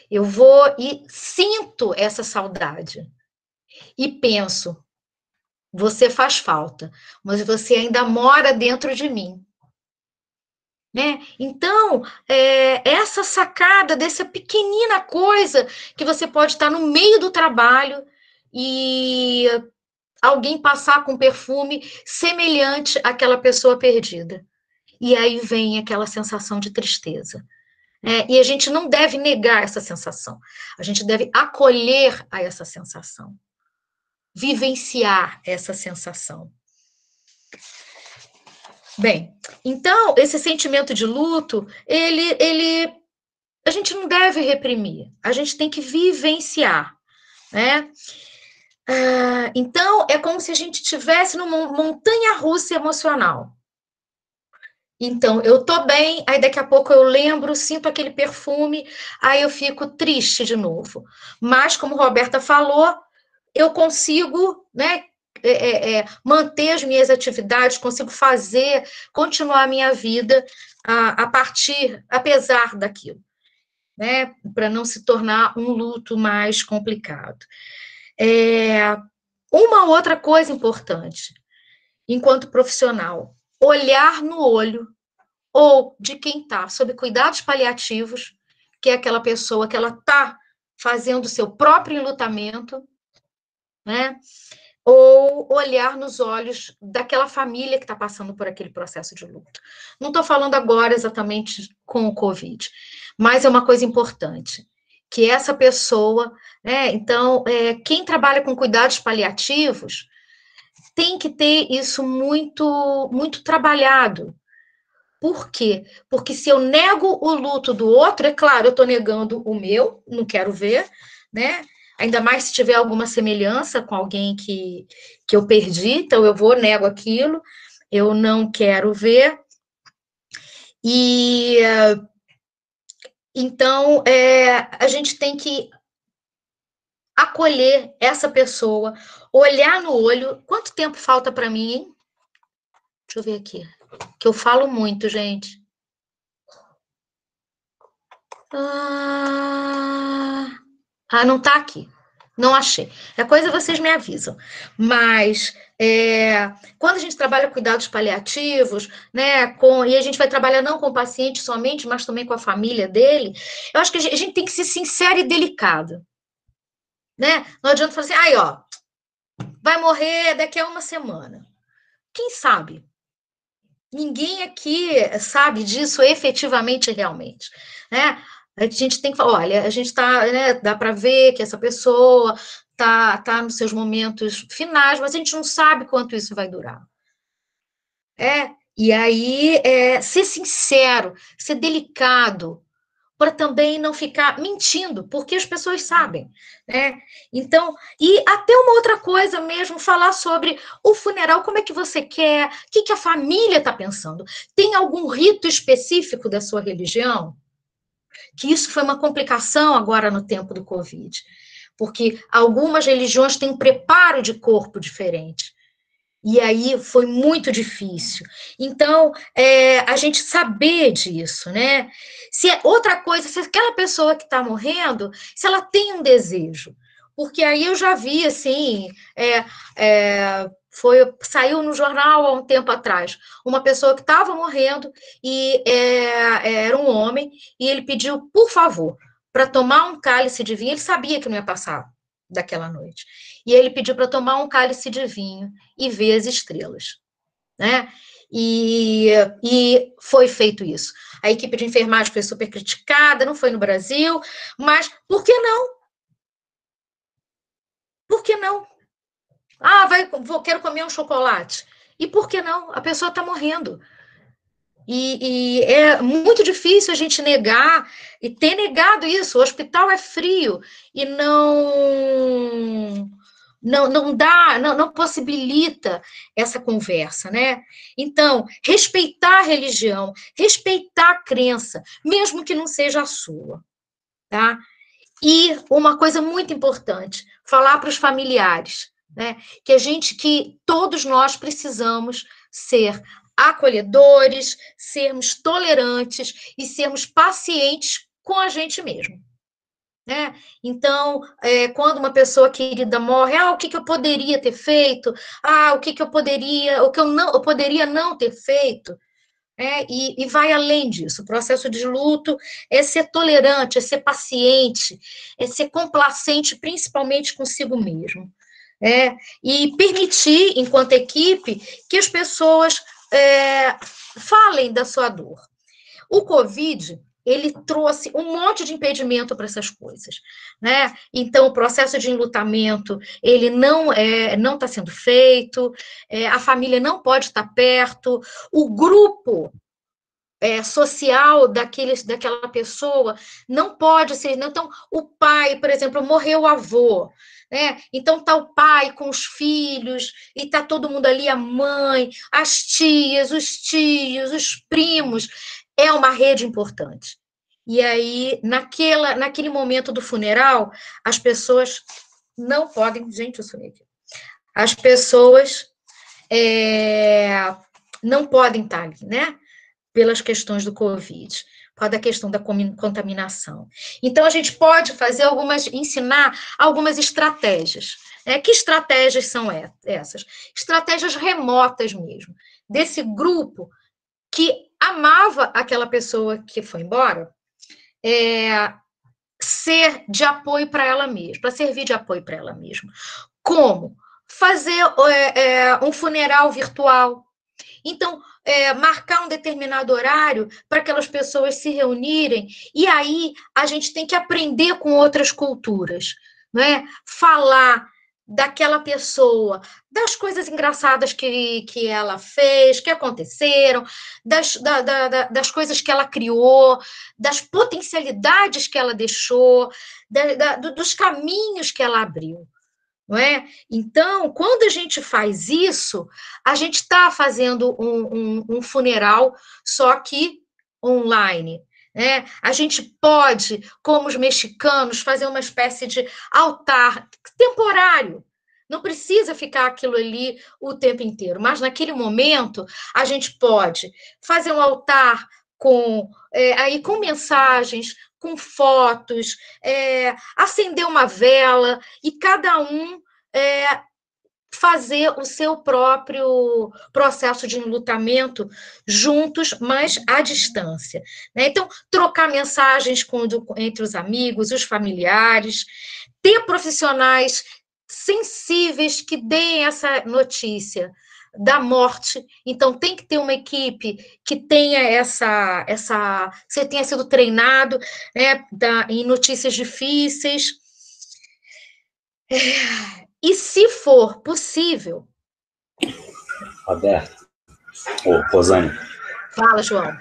Eu vou e sinto essa saudade. E penso, você faz falta, mas você ainda mora dentro de mim. Né? Então, essa sacada dessa pequenina coisa que você pode estar no meio do trabalho e alguém passar com perfume semelhante àquela pessoa perdida. E aí vem aquela sensação de tristeza. E a gente não deve negar essa sensação. A gente deve acolher a essa sensação. Vivenciar essa sensação. Bem, então, esse sentimento de luto, a gente não deve reprimir, a gente tem que vivenciar, né? Então, é como se a gente estivesse numa montanha-russa emocional. Então, eu tô bem, aí daqui a pouco eu lembro, sinto aquele perfume, aí eu fico triste de novo. Mas, como a Roberta falou, eu consigo, né, manter as minhas atividades, consigo continuar a minha vida apesar daquilo, né, para não se tornar um luto mais complicado. Uma outra coisa importante, enquanto profissional, olhar no olho ou de quem está sob cuidados paliativos, que é aquela pessoa que ela está fazendo o seu próprio enlutamento, né? Ou olhar nos olhos daquela família que está passando por aquele processo de luto. Não estou falando agora exatamente com o Covid, mas é uma coisa importante, que essa pessoa, né? Então, quem trabalha com cuidados paliativos tem que ter isso muito, muito trabalhado. Por quê? Porque se eu nego o luto do outro, é claro, eu estou negando o meu, não quero ver, né? Ainda mais se tiver alguma semelhança com alguém que eu perdi, então eu nego aquilo, eu não quero ver. E então a gente tem que acolher essa pessoa, olhar no olho. Quanto tempo falta para mim, hein? Deixa eu ver aqui, que eu falo muito, gente. Não está aqui. Não achei. É coisa, vocês me avisam. Mas quando a gente trabalha cuidados paliativos, né, e a gente vai trabalhar não com o paciente somente, mas também com a família dele, eu acho que a gente tem que ser sincero e delicado. Né? Não adianta falar assim, ó, vai morrer daqui a uma semana. Quem sabe? Ninguém aqui sabe disso efetivamente, realmente. Né? A gente tem que falar, olha, a gente está, né, dá para ver que essa pessoa tá nos seus momentos finais, mas a gente não sabe quanto isso vai durar. E aí, ser sincero, ser delicado, para também não ficar mentindo, porque as pessoas sabem, né? Então, e até uma outra coisa mesmo, falar sobre o funeral, como é que você quer, o que a família está pensando? Tem algum rito específico da sua religião? Que isso foi uma complicação agora no tempo do Covid, porque algumas religiões têm um preparo de corpo diferente. E aí foi muito difícil. Então, a gente saber disso, né? Se outra coisa, se aquela pessoa que está morrendo, se ela tem um desejo. Porque aí eu já vi, assim, saiu no jornal há um tempo atrás, uma pessoa que estava morrendo e era um homem, e ele pediu, por favor, para tomar um cálice de vinho, ele sabia que não ia passar daquela noite. E ele pediu para tomar um cálice de vinho e ver as estrelas, né? E foi feito isso. A equipe de enfermagem foi super criticada, não foi no Brasil, mas por que não? Por que não? Quero comer um chocolate. E por que não? A pessoa está morrendo. E é muito difícil a gente negar, e ter negado isso. O hospital é frio e não possibilita essa conversa, né? Então, respeitar a religião, respeitar a crença, mesmo que não seja a sua, tá? E uma coisa muito importante, falar para os familiares, né? Que todos nós precisamos ser acolhedores, sermos tolerantes e sermos pacientes com a gente mesmo. Né? Então, quando uma pessoa querida morre, o que eu poderia ter feito? O que eu poderia não ter feito? E vai além disso. O processo de luto é ser tolerante, é ser paciente, é ser complacente, principalmente consigo mesmo. E permitir, enquanto equipe, que as pessoas falem da sua dor. O Covid, ele trouxe um monte de impedimento para essas coisas, né? Então, o processo de enlutamento, ele não está sendo feito, a família não pode estar perto, o grupo social daquela pessoa não pode ser. Então, o pai, por exemplo, morreu o avô, né? Então, está o pai com os filhos, e está todo mundo ali, a mãe, as tias, os tios, os primos. É uma rede importante. E aí, naquele momento do funeral, as pessoas não podem... Gente, eu sonhei aqui. As pessoas não podem estar ali, né? Pelas questões do Covid, por causa da questão da contaminação. Então, a gente pode ensinar algumas estratégias. Que estratégias são essas? Estratégias remotas mesmo, desse grupo que amava aquela pessoa que foi embora, ser de apoio para ela mesma, para servir de apoio para ela mesma. Como? Fazer um funeral virtual. Então, marcar um determinado horário para aquelas pessoas se reunirem, e aí a gente tem que aprender com outras culturas, não é? Falar daquela pessoa, das coisas engraçadas que ela fez, que aconteceram, das coisas que ela criou, das potencialidades que ela deixou, dos caminhos que ela abriu. Não é? Então, quando a gente faz isso, a gente está fazendo um funeral, só que online. Né? A gente pode, como os mexicanos, fazer uma espécie de altar temporário. Não precisa ficar aquilo ali o tempo inteiro, mas naquele momento a gente pode fazer um altar com mensagens, com fotos, acender uma vela e cada um fazer o seu próprio processo de enlutamento juntos, mas à distância. Né? Então, trocar mensagens entre os amigos, os familiares, ter profissionais sensíveis que deem essa notícia da morte. Então, tem que ter uma equipe que tenha você tenha sido treinado, né, em notícias difíceis. E se for possível... Roberto, Ô, Rosane, Fala, João.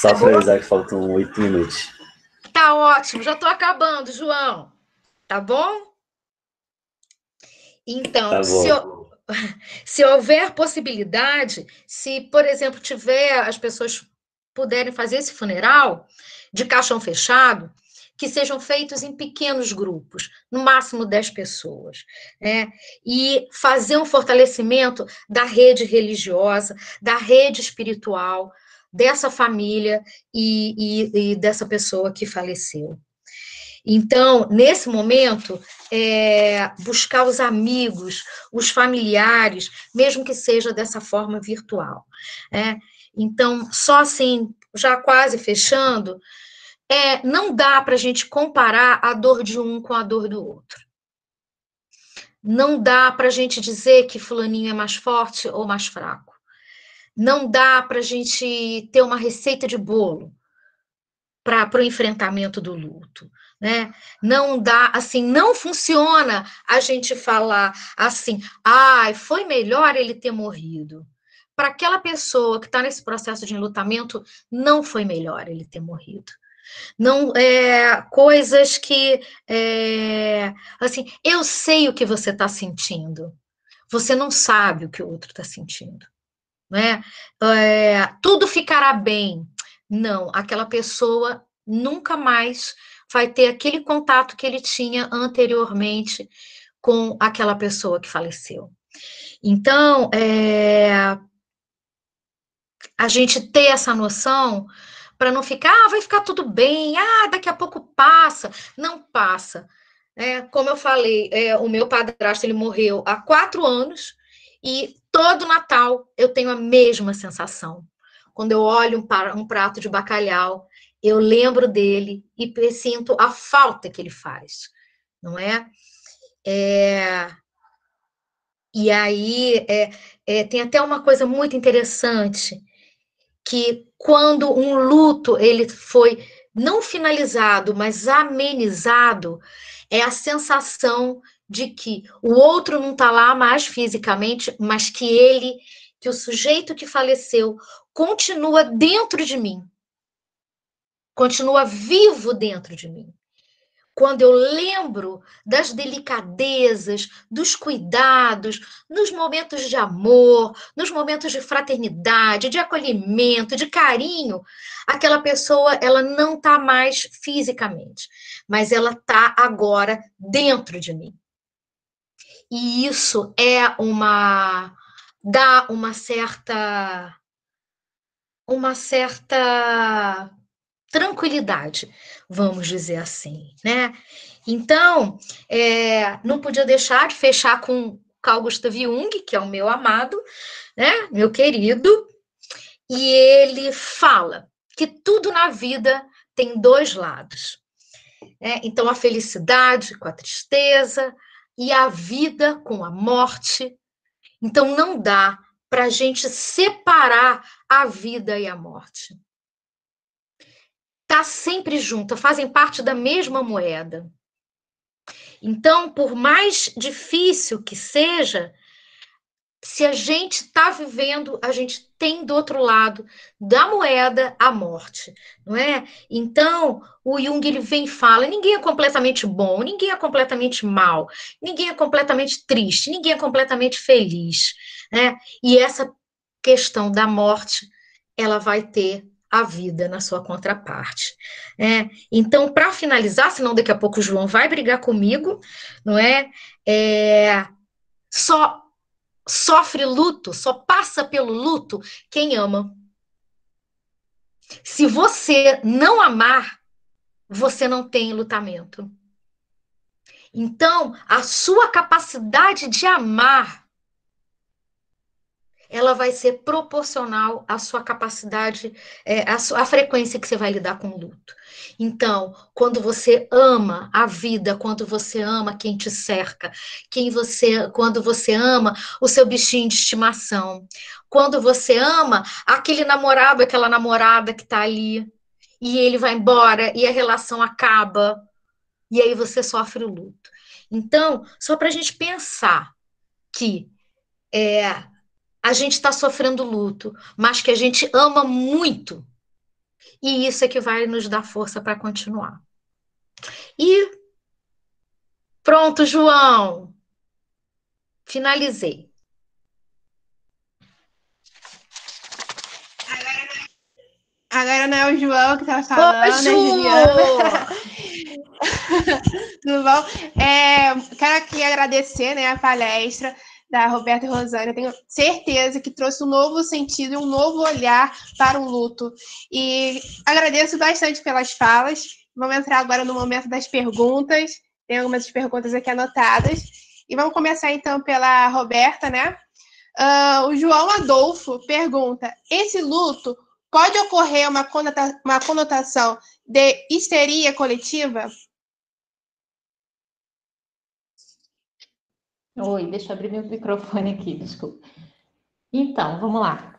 só para avisar que faltam 8 minutos. Tá ótimo, já estou acabando, João. Tá bom? Então, Tá bom. se houver possibilidade, se, por exemplo, as pessoas puderem fazer esse funeral de caixão fechado, que sejam feitos em pequenos grupos, no máximo 10 pessoas, né? E fazer um fortalecimento da rede religiosa, da rede espiritual, dessa família e dessa pessoa que faleceu. Então, nesse momento, buscar os amigos, os familiares, mesmo que seja dessa forma virtual. Então, só assim, já quase fechando, não dá para a gente comparar a dor de um com a dor do outro. Não dá para a gente dizer que fulaninho é mais forte ou mais fraco. Não dá para a gente ter uma receita de bolo para o enfrentamento do luto, né? Não dá, assim, não funciona a gente falar assim, foi melhor ele ter morrido. Para aquela pessoa que está nesse processo de enlutamento, não foi melhor ele ter morrido. Não, coisas que, assim, eu sei o que você está sentindo, você não sabe o que o outro está sentindo, né? Tudo ficará bem. Não, aquela pessoa nunca mais vai ter aquele contato que ele tinha anteriormente com aquela pessoa que faleceu. Então, a gente ter essa noção para não ficar, vai ficar tudo bem, daqui a pouco passa. Não passa. Como eu falei, o meu padrasto ele morreu há 4 anos e todo Natal eu tenho a mesma sensação. Quando eu olho um prato de bacalhau, eu lembro dele e sinto a falta que ele faz, não é? E aí tem até uma coisa muito interessante, que quando um luto ele foi não finalizado, mas amenizado, é a sensação de que o outro não está lá mais fisicamente, mas que o sujeito que faleceu continua dentro de mim, continua vivo dentro de mim. Quando eu lembro das delicadezas, dos cuidados, nos momentos de amor, nos momentos de fraternidade, de acolhimento, de carinho, aquela pessoa, ela não está mais fisicamente, mas ela está agora dentro de mim. E isso dá uma certa tranquilidade, vamos dizer assim, né? Então, não podia deixar de fechar com Carl Gustav Jung, que é o meu amado, né? Meu querido, e ele fala que tudo na vida tem 2 lados. Então, a felicidade com a tristeza e a vida com a morte. Então, não dá para a gente separar a vida e a morte. Está sempre junta, fazem parte da mesma moeda. Então, por mais difícil que seja, se a gente está vivendo, a gente tem do outro lado da moeda a morte, não é? Então, o Jung ele vem e fala, ninguém é completamente bom, ninguém é completamente mal, ninguém é completamente triste, ninguém é completamente feliz, né? E essa questão da morte, ela vai ter a vida na sua contraparte. Então, para finalizar, senão daqui a pouco o João vai brigar comigo, não é? Só sofre luto, só passa pelo luto quem ama. Se você não amar, você não tem lutamento. Então, a sua capacidade de amar, ela vai ser proporcional à sua capacidade, à frequência que você vai lidar com o luto. Então, quando você ama a vida, quando você ama quem te cerca, quando você ama o seu bichinho de estimação, quando você ama aquele namorado, aquela namorada que está ali, e ele vai embora, e a relação acaba, e aí você sofre o luto. Então, só para a gente pensar que a gente está sofrendo luto, mas que a gente ama muito. E isso é que vai nos dar força para continuar. E pronto, João. Finalizei. Agora não é o João que estava Oi, falando, Ju! é Juliana. Tudo bom? Quero aqui agradecer, né, a palestra da Roberta e Rosane. Eu tenho certeza que trouxe um novo sentido e um novo olhar para o luto. E agradeço bastante pelas falas. Vamos entrar agora no momento das perguntas. Tem algumas perguntas aqui anotadas. E vamos começar, então, pela Roberta, né? O João Adolfo pergunta: esse luto pode ocorrer uma conotação de histeria coletiva? Oi, deixa eu abrir meu microfone aqui, desculpa. Então, vamos lá.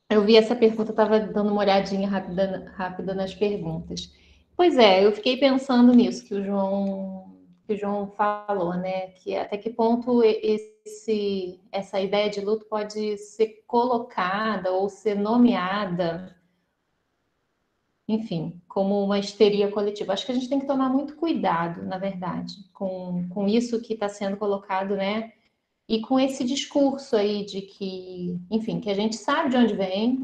Eu vi essa pergunta, estava dando uma olhadinha rápida nas perguntas. Pois é, eu fiquei pensando nisso que o João falou, né? Que até que ponto essa ideia de luto pode ser colocada ou ser nomeada, enfim, como uma histeria coletiva. Acho que a gente tem que tomar muito cuidado, na verdade, com isso que está sendo colocado, né? E com esse discurso aí de que, enfim, que a gente sabe de onde vem,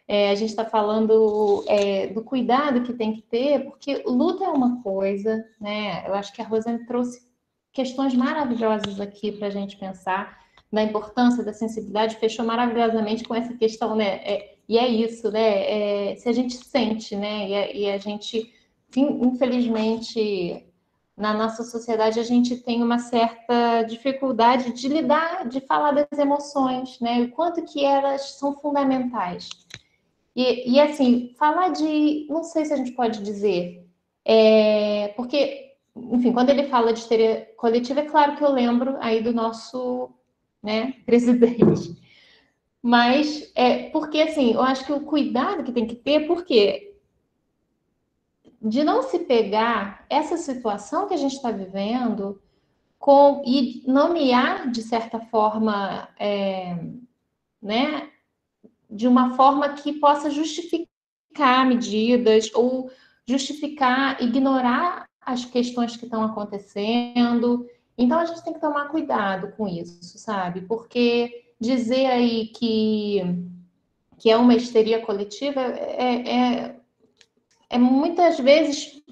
a gente está falando do cuidado que tem que ter, porque luta é uma coisa, né? Eu acho que a Rosane trouxe questões maravilhosas aqui para a gente pensar, da importância da sensibilidade, fechou maravilhosamente com essa questão, né? E é isso, né? Se a gente sente, né? E a gente, infelizmente, na nossa sociedade, a gente tem uma certa dificuldade de lidar, de falar das emoções, né? O quanto que elas são fundamentais. E assim, falar de, não sei se a gente pode dizer, porque, enfim, quando ele fala de histeria coletiva, é claro que eu lembro aí do nosso, né, presidente. Mas, porque assim, eu acho que o cuidado que tem que ter, porque de não se pegar essa situação que a gente está vivendo e nomear, de certa forma, né, de uma forma que possa justificar medidas ou justificar, ignorar as questões que estão acontecendo. Então, a gente tem que tomar cuidado com isso, sabe? Porque dizer aí que é uma histeria coletiva muitas vezes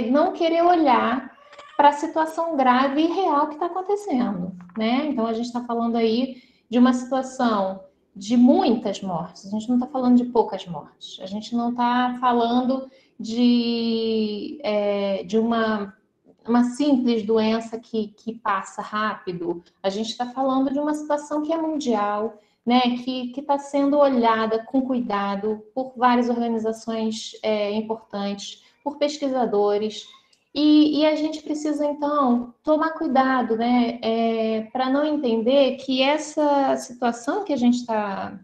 não querer olhar para a situação grave e real que está acontecendo, né? Então, a gente está falando aí de uma situação de muitas mortes, a gente não está falando de poucas mortes, a gente não está falando de uma simples doença que passa rápido, a gente está falando de uma situação que é mundial, né, que está sendo olhada com cuidado por várias organizações importantes, por pesquisadores, e a gente precisa, então, tomar cuidado, né, para não entender que essa situação que a gente está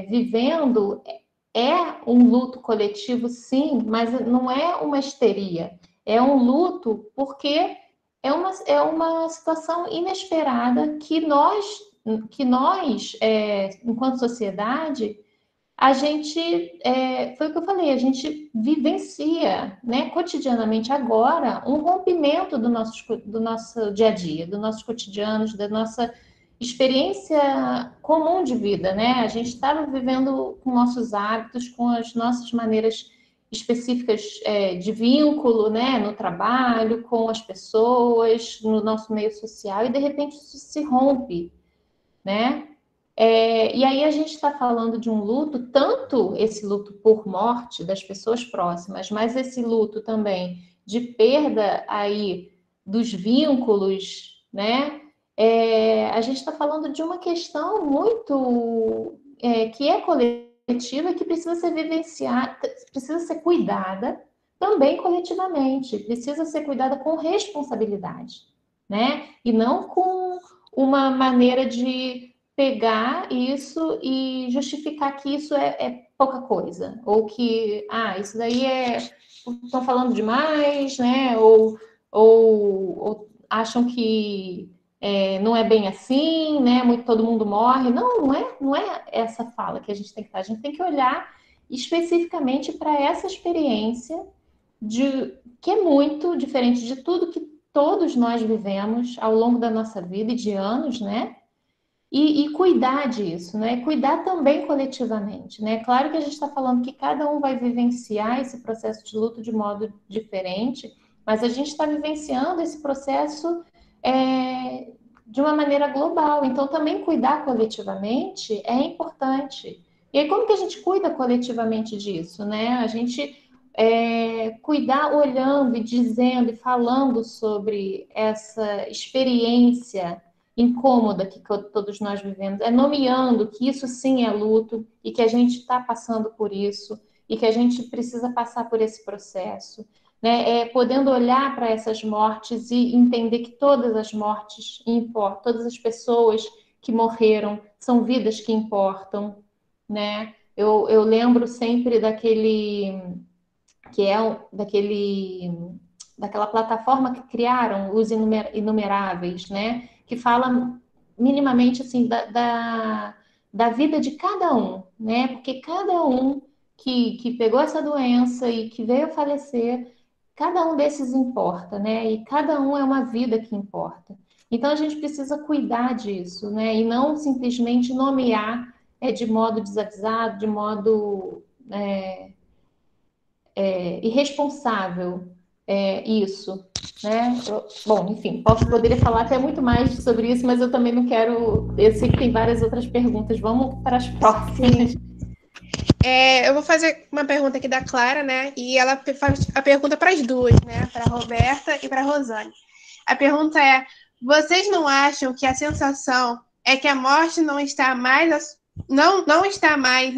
vivendo é um luto coletivo, sim, mas não é uma histeria. É um luto porque é uma situação inesperada que nós enquanto sociedade, a gente, foi o que eu falei, a gente vivencia, né, cotidianamente agora, um rompimento do nosso dia a dia, dos nossos cotidianos, da nossa experiência comum de vida, né? A gente estava vivendo com nossos hábitos, com as nossas maneiras específicas de vínculo, né, no trabalho, com as pessoas, no nosso meio social, e de repente isso se rompe, né? E aí a gente está falando de um luto, tanto esse luto por morte das pessoas próximas, mas esse luto também de perda aí dos vínculos, né? A gente está falando de uma questão muito que é coletiva e que precisa ser vivenciada, precisa ser cuidada também coletivamente, precisa ser cuidada com responsabilidade, né? E não com uma maneira de pegar isso e justificar que isso é pouca coisa, ou que, isso daí estão falando demais, né? Ou acham que não é bem assim, né? Todo mundo morre. Não é essa fala que a gente tem que dar. A gente tem que olhar especificamente para essa experiência que é muito diferente de tudo que todos nós vivemos ao longo da nossa vida e de anos, né? E cuidar disso, né? Cuidar também coletivamente, né? Claro que a gente está falando que cada um vai vivenciar esse processo de luto de modo diferente, mas a gente está vivenciando esse processo de uma maneira global. Então, também cuidar coletivamente é importante. E aí, como que a gente cuida coletivamente disso, né? A gente cuidar olhando e dizendo e falando sobre essa experiência incômoda que todos nós vivemos, nomeando que isso sim é luto e que a gente está passando por isso e que a gente precisa passar por esse processo, né? Podendo olhar para essas mortes e entender que todas as mortes importam, todas as pessoas que morreram são vidas que importam, né? Eu lembro sempre daquela plataforma que criaram os inumeráveis, né? Que fala minimamente assim da vida de cada um, né? Porque cada um que pegou essa doença e que veio a falecer, cada um desses importa, né? E cada um é uma vida que importa. Então a gente precisa cuidar disso, né? E não simplesmente nomear de modo desavisado, de modo irresponsável isso, né? Bom, enfim, poderia falar até muito mais sobre isso, mas eu também não quero. Eu sei que tem várias outras perguntas. Vamos para as próximas. Eu vou fazer uma pergunta aqui da Clara, né? E ela faz a pergunta para as duas, né? Para a Roberta e para a Rosane. A pergunta é: vocês não acham que a sensação é que a morte não está mais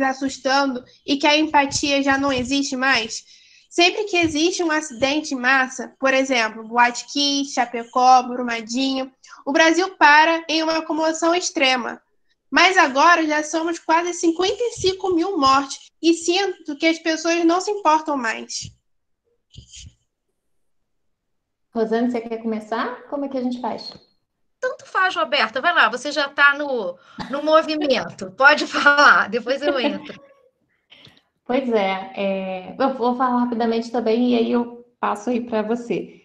assustando e que a empatia já não existe mais? Sempre que existe um acidente em massa, por exemplo, Boate Kiss, Chapecó, Brumadinho, o Brasil para em uma comoção extrema. Mas agora já somos quase 55 mil mortes e sinto que as pessoas não se importam mais. Rosane, você quer começar? Como é que a gente faz? Tanto faz, Roberta. Vai lá, você já está no movimento. Pode falar, depois eu entro. Pois eu vou falar rapidamente também e aí eu passo aí para você.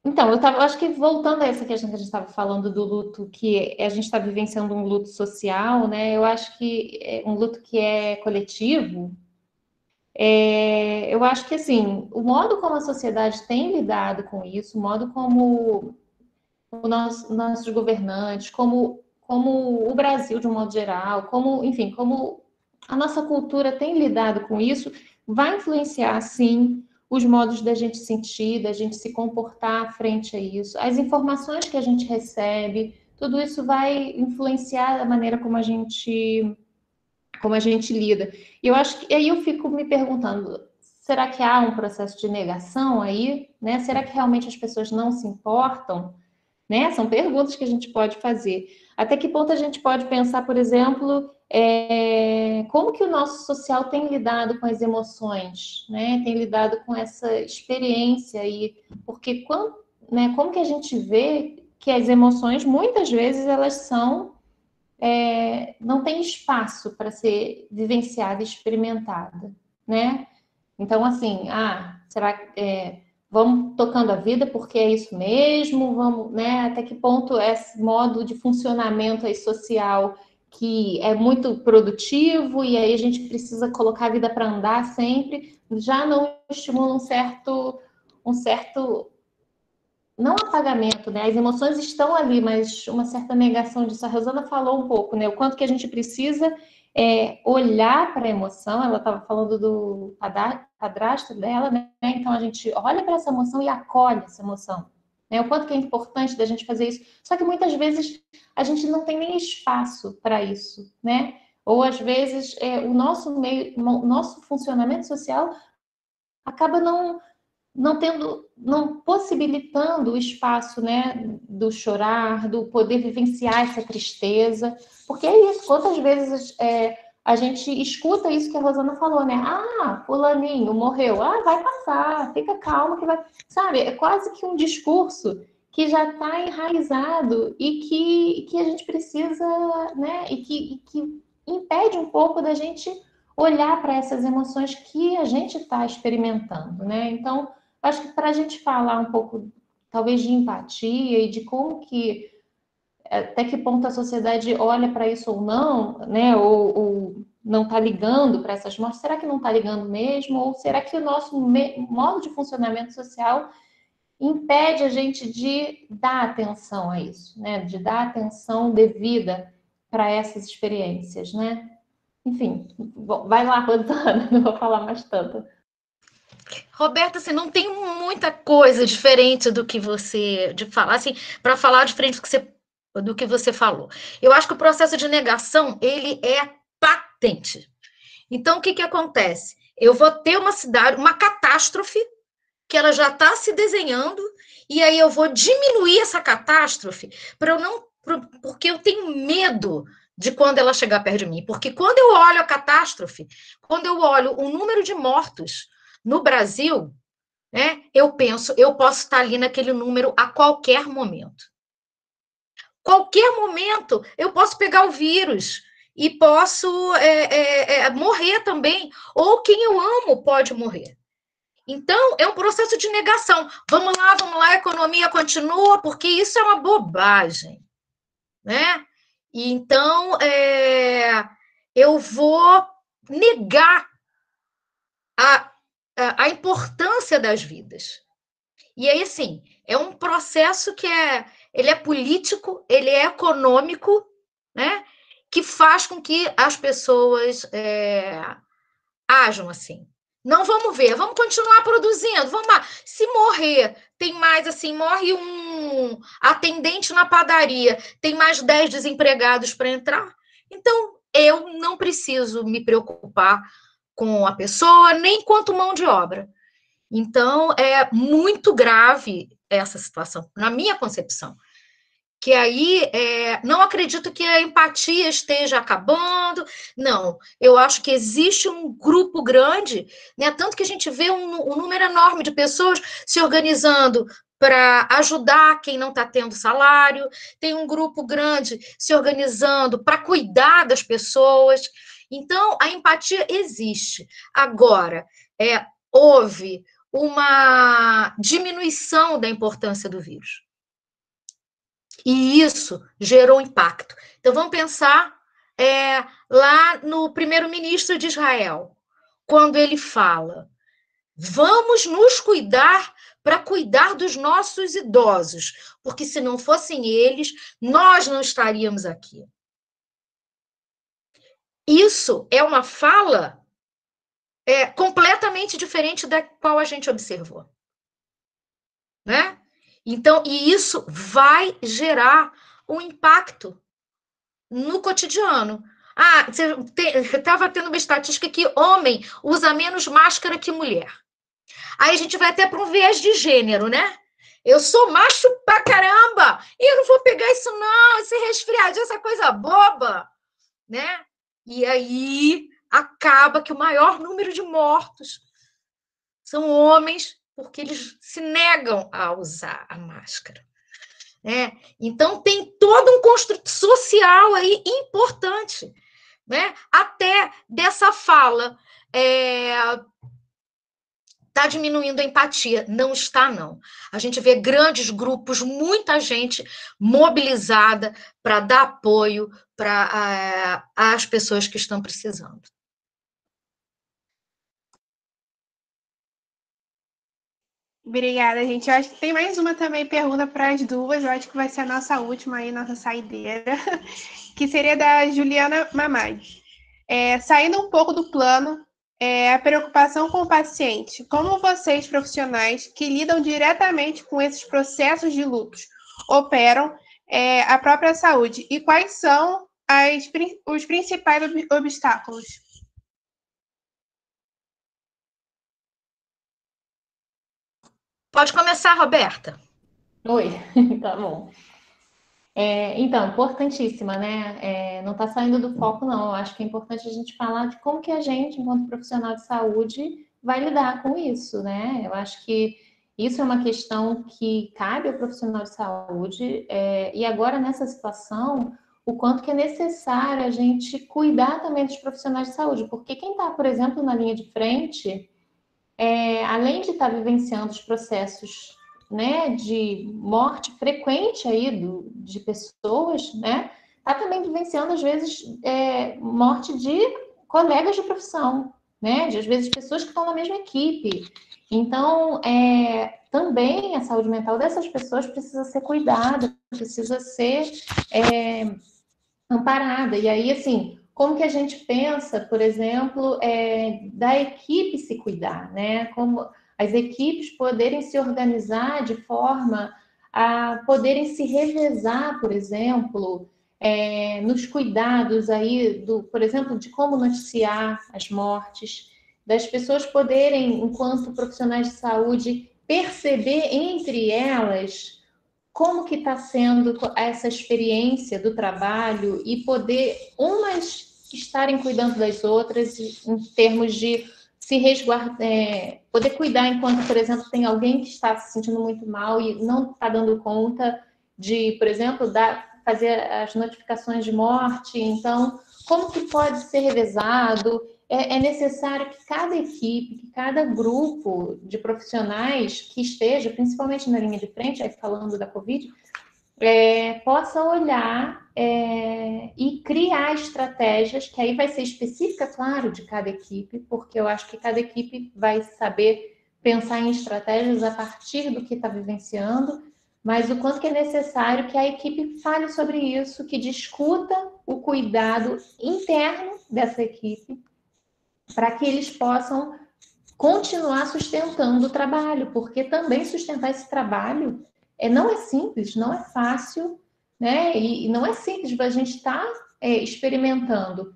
Então, eu acho que voltando a essa questão que a gente estava falando do luto, que a gente está vivenciando um luto social, né? Eu acho que um luto que é coletivo, eu acho que, assim, o modo como a sociedade tem lidado com isso, o modo como nossos governantes, como o Brasil de um modo geral, enfim, como a nossa cultura tem lidado com isso, vai influenciar, sim, os modos da gente sentir, da gente se comportar frente a isso, as informações que a gente recebe, tudo isso vai influenciar a maneira como a gente lida. E eu acho que aí eu fico me perguntando, será que há um processo de negação aí, né? Será que realmente as pessoas não se importam? Né? São perguntas que a gente pode fazer. Até que ponto a gente pode pensar, por exemplo, como que o nosso social tem lidado com as emoções, né? Tem lidado com essa experiência aí, porque como que a gente vê que as emoções, muitas vezes, elas não tem espaço para ser vivenciada e experimentada, né? Então, assim, será que vamos tocando a vida porque é isso mesmo? Vamos, né? Até que ponto esse modo de funcionamento aí social que é muito produtivo e aí a gente precisa colocar a vida para andar sempre, já não estimula um certo não apagamento, né? As emoções estão ali, mas uma certa negação disso. A Rosana falou um pouco, né? O quanto que a gente precisa olhar para a emoção. Ela estava falando do padrasto dela, né? Então a gente olha para essa emoção e acolhe essa emoção. Né? O quanto que é importante da gente fazer isso. Só que muitas vezes a gente não tem nem espaço para isso, né? Ou às vezes o nosso funcionamento social acaba não possibilitando o espaço, né, do chorar, do poder vivenciar essa tristeza, porque é isso, quantas vezes a gente escuta isso que a Rosana falou, né, fulaninho morreu, vai passar, fica calma que vai, sabe, é quase que um discurso que já está enraizado e que a gente precisa, né? E que impede um pouco da gente olhar para essas emoções que a gente está experimentando, né? Então, acho que para a gente falar um pouco, talvez, de empatia e de como que, até que ponto a sociedade olha para isso ou não, né? Ou não está ligando para essas mortes, será que não está ligando mesmo? Ou será que o nosso modo de funcionamento social impede a gente de dar atenção a isso, né? De dar atenção devida para essas experiências, né? Enfim, bom, vai lá, Rosana, não vou falar mais tanto. Roberta, assim, não tem muita coisa diferente do que você de falar, assim, para falar diferente do que você falou. Eu acho que o processo de negação, ele é patente. Então, o que que acontece? Eu vou ter uma cidade, uma catástrofe, que ela já está se desenhando, e aí eu vou diminuir essa catástrofe para eu não, porque eu tenho medo de quando ela chegar perto de mim. Porque quando eu olho a catástrofe, quando eu olho o número de mortos no Brasil, né, eu penso, eu posso estar ali naquele número a qualquer momento. Qualquer momento eu posso pegar o vírus e posso morrer também, ou quem eu amo pode morrer. Então, é um processo de negação. Vamos lá, a economia continua, porque isso é uma bobagem, né? E então, eu vou negar a importância das vidas. E aí, assim, é um processo que ele é político, ele é econômico, né? Que faz com que as pessoas ajam assim. Não vamos ver, vamos continuar produzindo, vamos lá. Se morrer, tem mais assim, morre um atendente na padaria, tem mais 10 desempregados para entrar. Então, eu não preciso me preocupar com a pessoa, nem quanto mão de obra. Então, é muito grave essa situação, na minha concepção. Que aí, não acredito que a empatia esteja acabando, não. Eu acho que existe um grupo grande, né? Tanto que a gente vê um número enorme de pessoas se organizando para ajudar quem não está tendo salário, tem um grupo grande se organizando para cuidar das pessoas. Então, a empatia existe. Agora, houve uma diminuição da importância do vírus. E isso gerou impacto. Então, vamos pensar lá no primeiro-ministro de Israel, quando ele fala: vamos nos cuidar para cuidar dos nossos idosos, porque se não fossem eles, nós não estaríamos aqui. Isso é uma fala completamente diferente da qual a gente observou, né? Então, e isso vai gerar um impacto no cotidiano. Você estava tendo uma estatística que homem usa menos máscara que mulher. Aí a gente vai até para um viés de gênero, né? Eu sou macho pra caramba e eu não vou pegar isso não, esse resfriadinho, essa coisa boba, né? E aí acaba que o maior número de mortos são homens, porque eles se negam a usar a máscara. Então, tem todo um construto social aí importante, né? Até dessa fala, está diminuindo a empatia. Não está, não. A gente vê grandes grupos, muita gente mobilizada para dar apoio para as pessoas que estão precisando. Obrigada, gente. Eu acho que tem mais uma também pergunta para as duas. Eu acho que vai ser a nossa última aí, nossa saideira, que seria da Juliana Mamad. Saindo um pouco do plano, a preocupação com o paciente. Como vocês, profissionais, que lidam diretamente com esses processos de lutos, operam a própria saúde? E quais são os principais obstáculos? Pode começar, Roberta. Oi, tá bom. Então, importantíssima, né? Não está saindo do foco, não. Eu acho que é importante a gente falar de como que a gente, enquanto profissional de saúde, vai lidar com isso, né? Eu acho que isso é uma questão que cabe ao profissional de saúde, e agora nessa situação, o quanto que é necessário a gente cuidar também dos profissionais de saúde, porque quem está, por exemplo, na linha de frente, além de estar vivenciando os processos, né, de morte frequente aí de pessoas, né, está também vivenciando, às vezes, morte de colegas de profissão, né, de, às vezes, pessoas que estão na mesma equipe. Então, também a saúde mental dessas pessoas precisa ser cuidada, precisa ser amparada. E aí, assim, como que a gente pensa, por exemplo, da equipe se cuidar, né? Como as equipes poderem se organizar de forma a poderem se revezar, por exemplo, nos cuidados aí, por exemplo, de como noticiar as mortes, das pessoas poderem, enquanto profissionais de saúde, perceber entre elas como que está sendo essa experiência do trabalho e poder umas estarem cuidando das outras em termos de se resguardar, poder cuidar enquanto, por exemplo, tem alguém que está se sentindo muito mal e não está dando conta de, por exemplo, fazer as notificações de morte. Então, como que pode ser revezado? É necessário que cada equipe, que cada grupo de profissionais que esteja, principalmente na linha de frente, aí falando da Covid, possa olhar e criar estratégias, que aí vai ser específica, claro, de cada equipe, porque eu acho que cada equipe vai saber pensar em estratégias a partir do que está vivenciando, mas o quanto que é necessário que a equipe fale sobre isso, que discuta o cuidado interno dessa equipe, para que eles possam continuar sustentando o trabalho, porque também sustentar esse trabalho não é simples, não é fácil, né? E não é simples, a gente está experimentando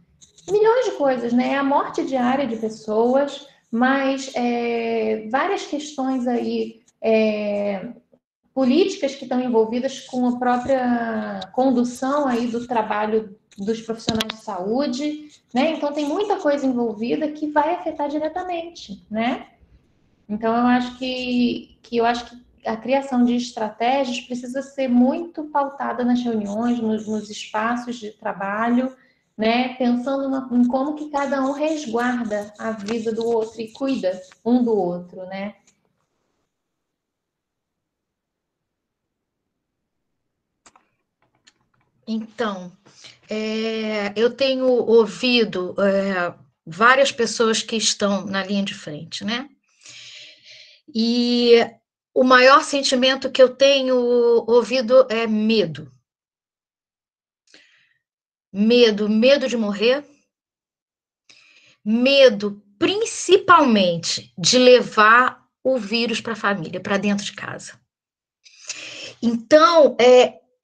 milhões de coisas, né? A morte diária de pessoas, mas várias questões aí políticas que estão envolvidas com a própria condução aí do trabalho dos profissionais de saúde, né? Então tem muita coisa envolvida que vai afetar diretamente, né? Então eu acho que a criação de estratégias precisa ser muito pautada nas reuniões, nos espaços de trabalho, né? Pensando em como que cada um resguarda a vida do outro e cuida um do outro, né? Então, eu tenho ouvido várias pessoas que estão na linha de frente, né? E o maior sentimento que eu tenho ouvido é medo. Medo de morrer, medo principalmente de levar o vírus para a família, para dentro de casa. Então,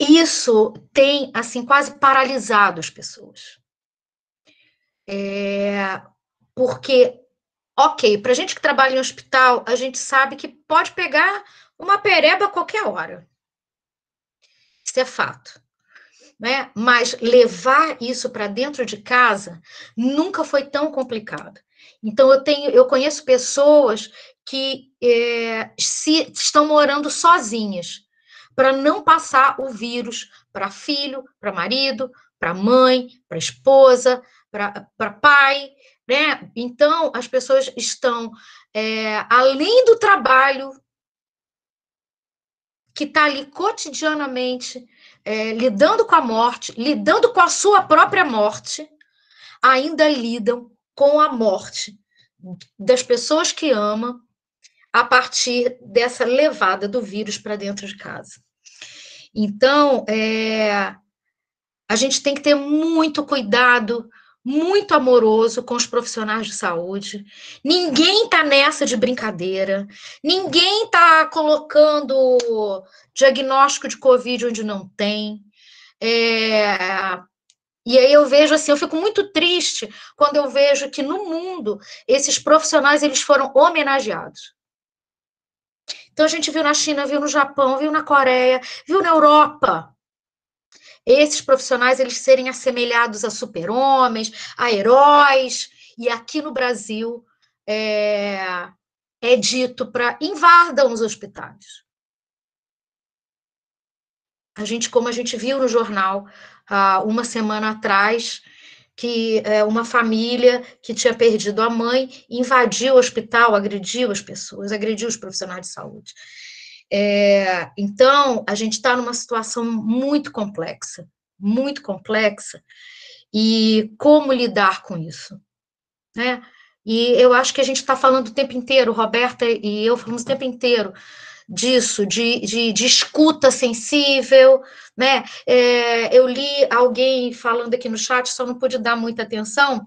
isso tem, assim, quase paralisado as pessoas. Porque, ok, para a gente que trabalha em hospital, a gente sabe que pode pegar uma pereba a qualquer hora. Isso é fato. Né? Mas levar isso para dentro de casa nunca foi tão complicado. Então, eu conheço pessoas que estão morando sozinhas, para não passar o vírus para filho, para marido, para mãe, para esposa, para pai, né? Então, as pessoas estão, além do trabalho que está ali cotidianamente, lidando com a morte, lidando com a sua própria morte, ainda lidam com a morte das pessoas que amam a partir dessa levada do vírus para dentro de casa. Então, a gente tem que ter muito cuidado, muito amoroso com os profissionais de saúde. Ninguém está nessa de brincadeira, ninguém está colocando diagnóstico de Covid onde não tem. E aí eu vejo assim, eu fico muito triste quando eu vejo que no mundo esses profissionais eles foram homenageados. Então a gente viu na China, viu no Japão, viu na Coreia, viu na Europa. Esses profissionais eles serem assemelhados a super-homens, a heróis, e aqui no Brasil é dito para invadam os hospitais. Como a gente viu no jornal, uma semana atrás, que uma família que tinha perdido a mãe invadiu o hospital, agrediu as pessoas, agrediu os profissionais de saúde. Então, a gente está numa situação muito complexa, e como lidar com isso, né? E eu acho que a gente está falando o tempo inteiro, Roberta e eu falamos o tempo inteiro disso, de escuta sensível, né? Eu li alguém falando aqui no chat, só não pude dar muita atenção,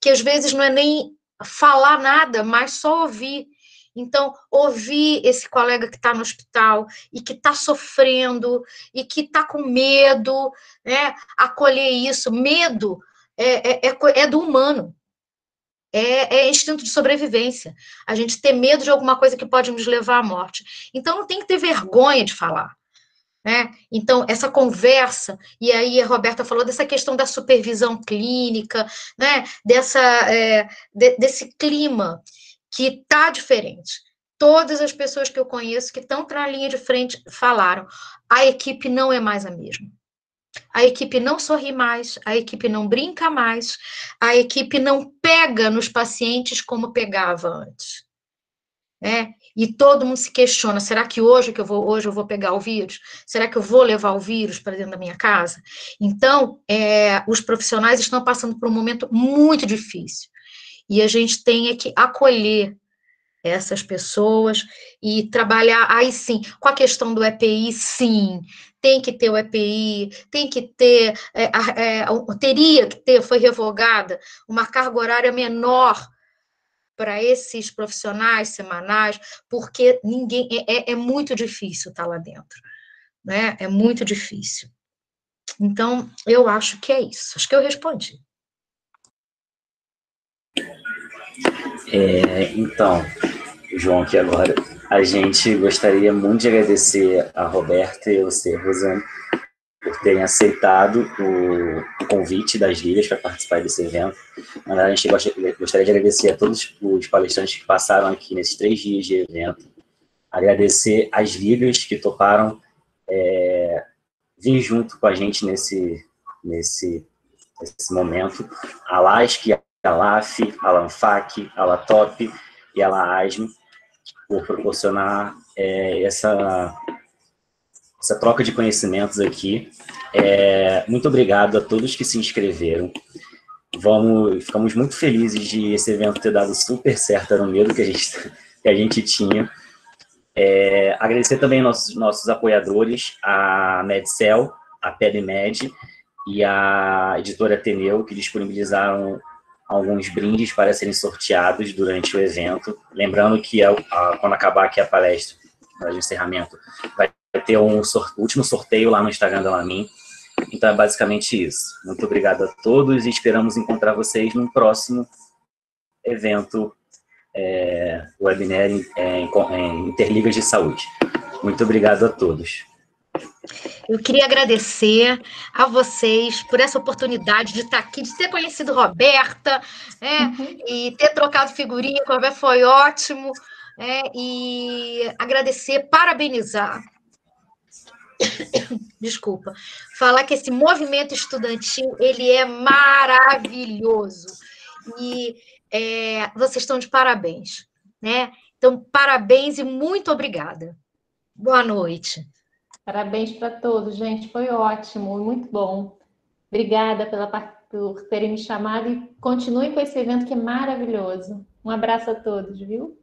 que às vezes não é nem falar nada, mas só ouvir. Então, ouvir esse colega que está no hospital e que está sofrendo e que está com medo, né? Acolher isso. Medo é do humano. É instinto de sobrevivência. A gente ter medo de alguma coisa que pode nos levar à morte. Então, não tem que ter vergonha de falar. Né? Então, essa conversa, e aí a Roberta falou dessa questão da supervisão clínica, né? Desse clima que está diferente. Todas as pessoas que eu conheço que estão na linha de frente falaram, a equipe não é mais a mesma. A equipe não sorri mais, a equipe não brinca mais, a equipe não pega nos pacientes como pegava antes. Né? E todo mundo se questiona, será que hoje eu vou pegar o vírus? Será que eu vou levar o vírus para dentro da minha casa? Então, os profissionais estão passando por um momento muito difícil. E a gente tem que acolher essas pessoas e trabalhar, aí sim, com a questão do EPI, sim, tem que ter o EPI, tem que ter, teria que ter, foi revogada, uma carga horária menor para esses profissionais semanais, porque é muito difícil estar lá dentro, né? É muito difícil. Então, eu acho que é isso, acho que eu respondi. Então, João, aqui agora, a gente gostaria muito de agradecer a Roberta e você, Rosane, por terem aceitado o convite das ligas para participar desse evento. A gente gostaria de agradecer a todos os palestrantes que passaram aqui nesses 3 dias de evento, agradecer às ligas que toparam vir junto com a gente nesse momento, a LASC, a LAF, a LANFAC, a LATOP e a LAASME, por proporcionar essa troca de conhecimentos aqui. Muito obrigado a todos que se inscreveram. Ficamos muito felizes de esse evento ter dado super certo, era o medo que a gente tinha. Agradecer também nossos apoiadores, a Medcel, a PebMed e a editora Ateneu, que disponibilizaram alguns brindes para serem sorteados durante o evento. Lembrando que quando acabar aqui a palestra, de encerramento, vai ter o último sorteio lá no Instagram da Lamin. Então é basicamente isso. Muito obrigado a todos e esperamos encontrar vocês num próximo evento webinar em Interligas de Saúde. Muito obrigado a todos. Eu queria agradecer a vocês por essa oportunidade de estar aqui, de ter conhecido Roberta, e ter trocado figurinha com a Roberta foi ótimo, e agradecer, parabenizar, desculpa, falar que esse movimento estudantil, ele é maravilhoso, e vocês estão de parabéns, né? Então, parabéns e muito obrigada. Boa noite. Parabéns para todos, gente. Foi ótimo, muito bom. Obrigada por terem me chamado e continuem com esse evento que é maravilhoso. Um abraço a todos, viu?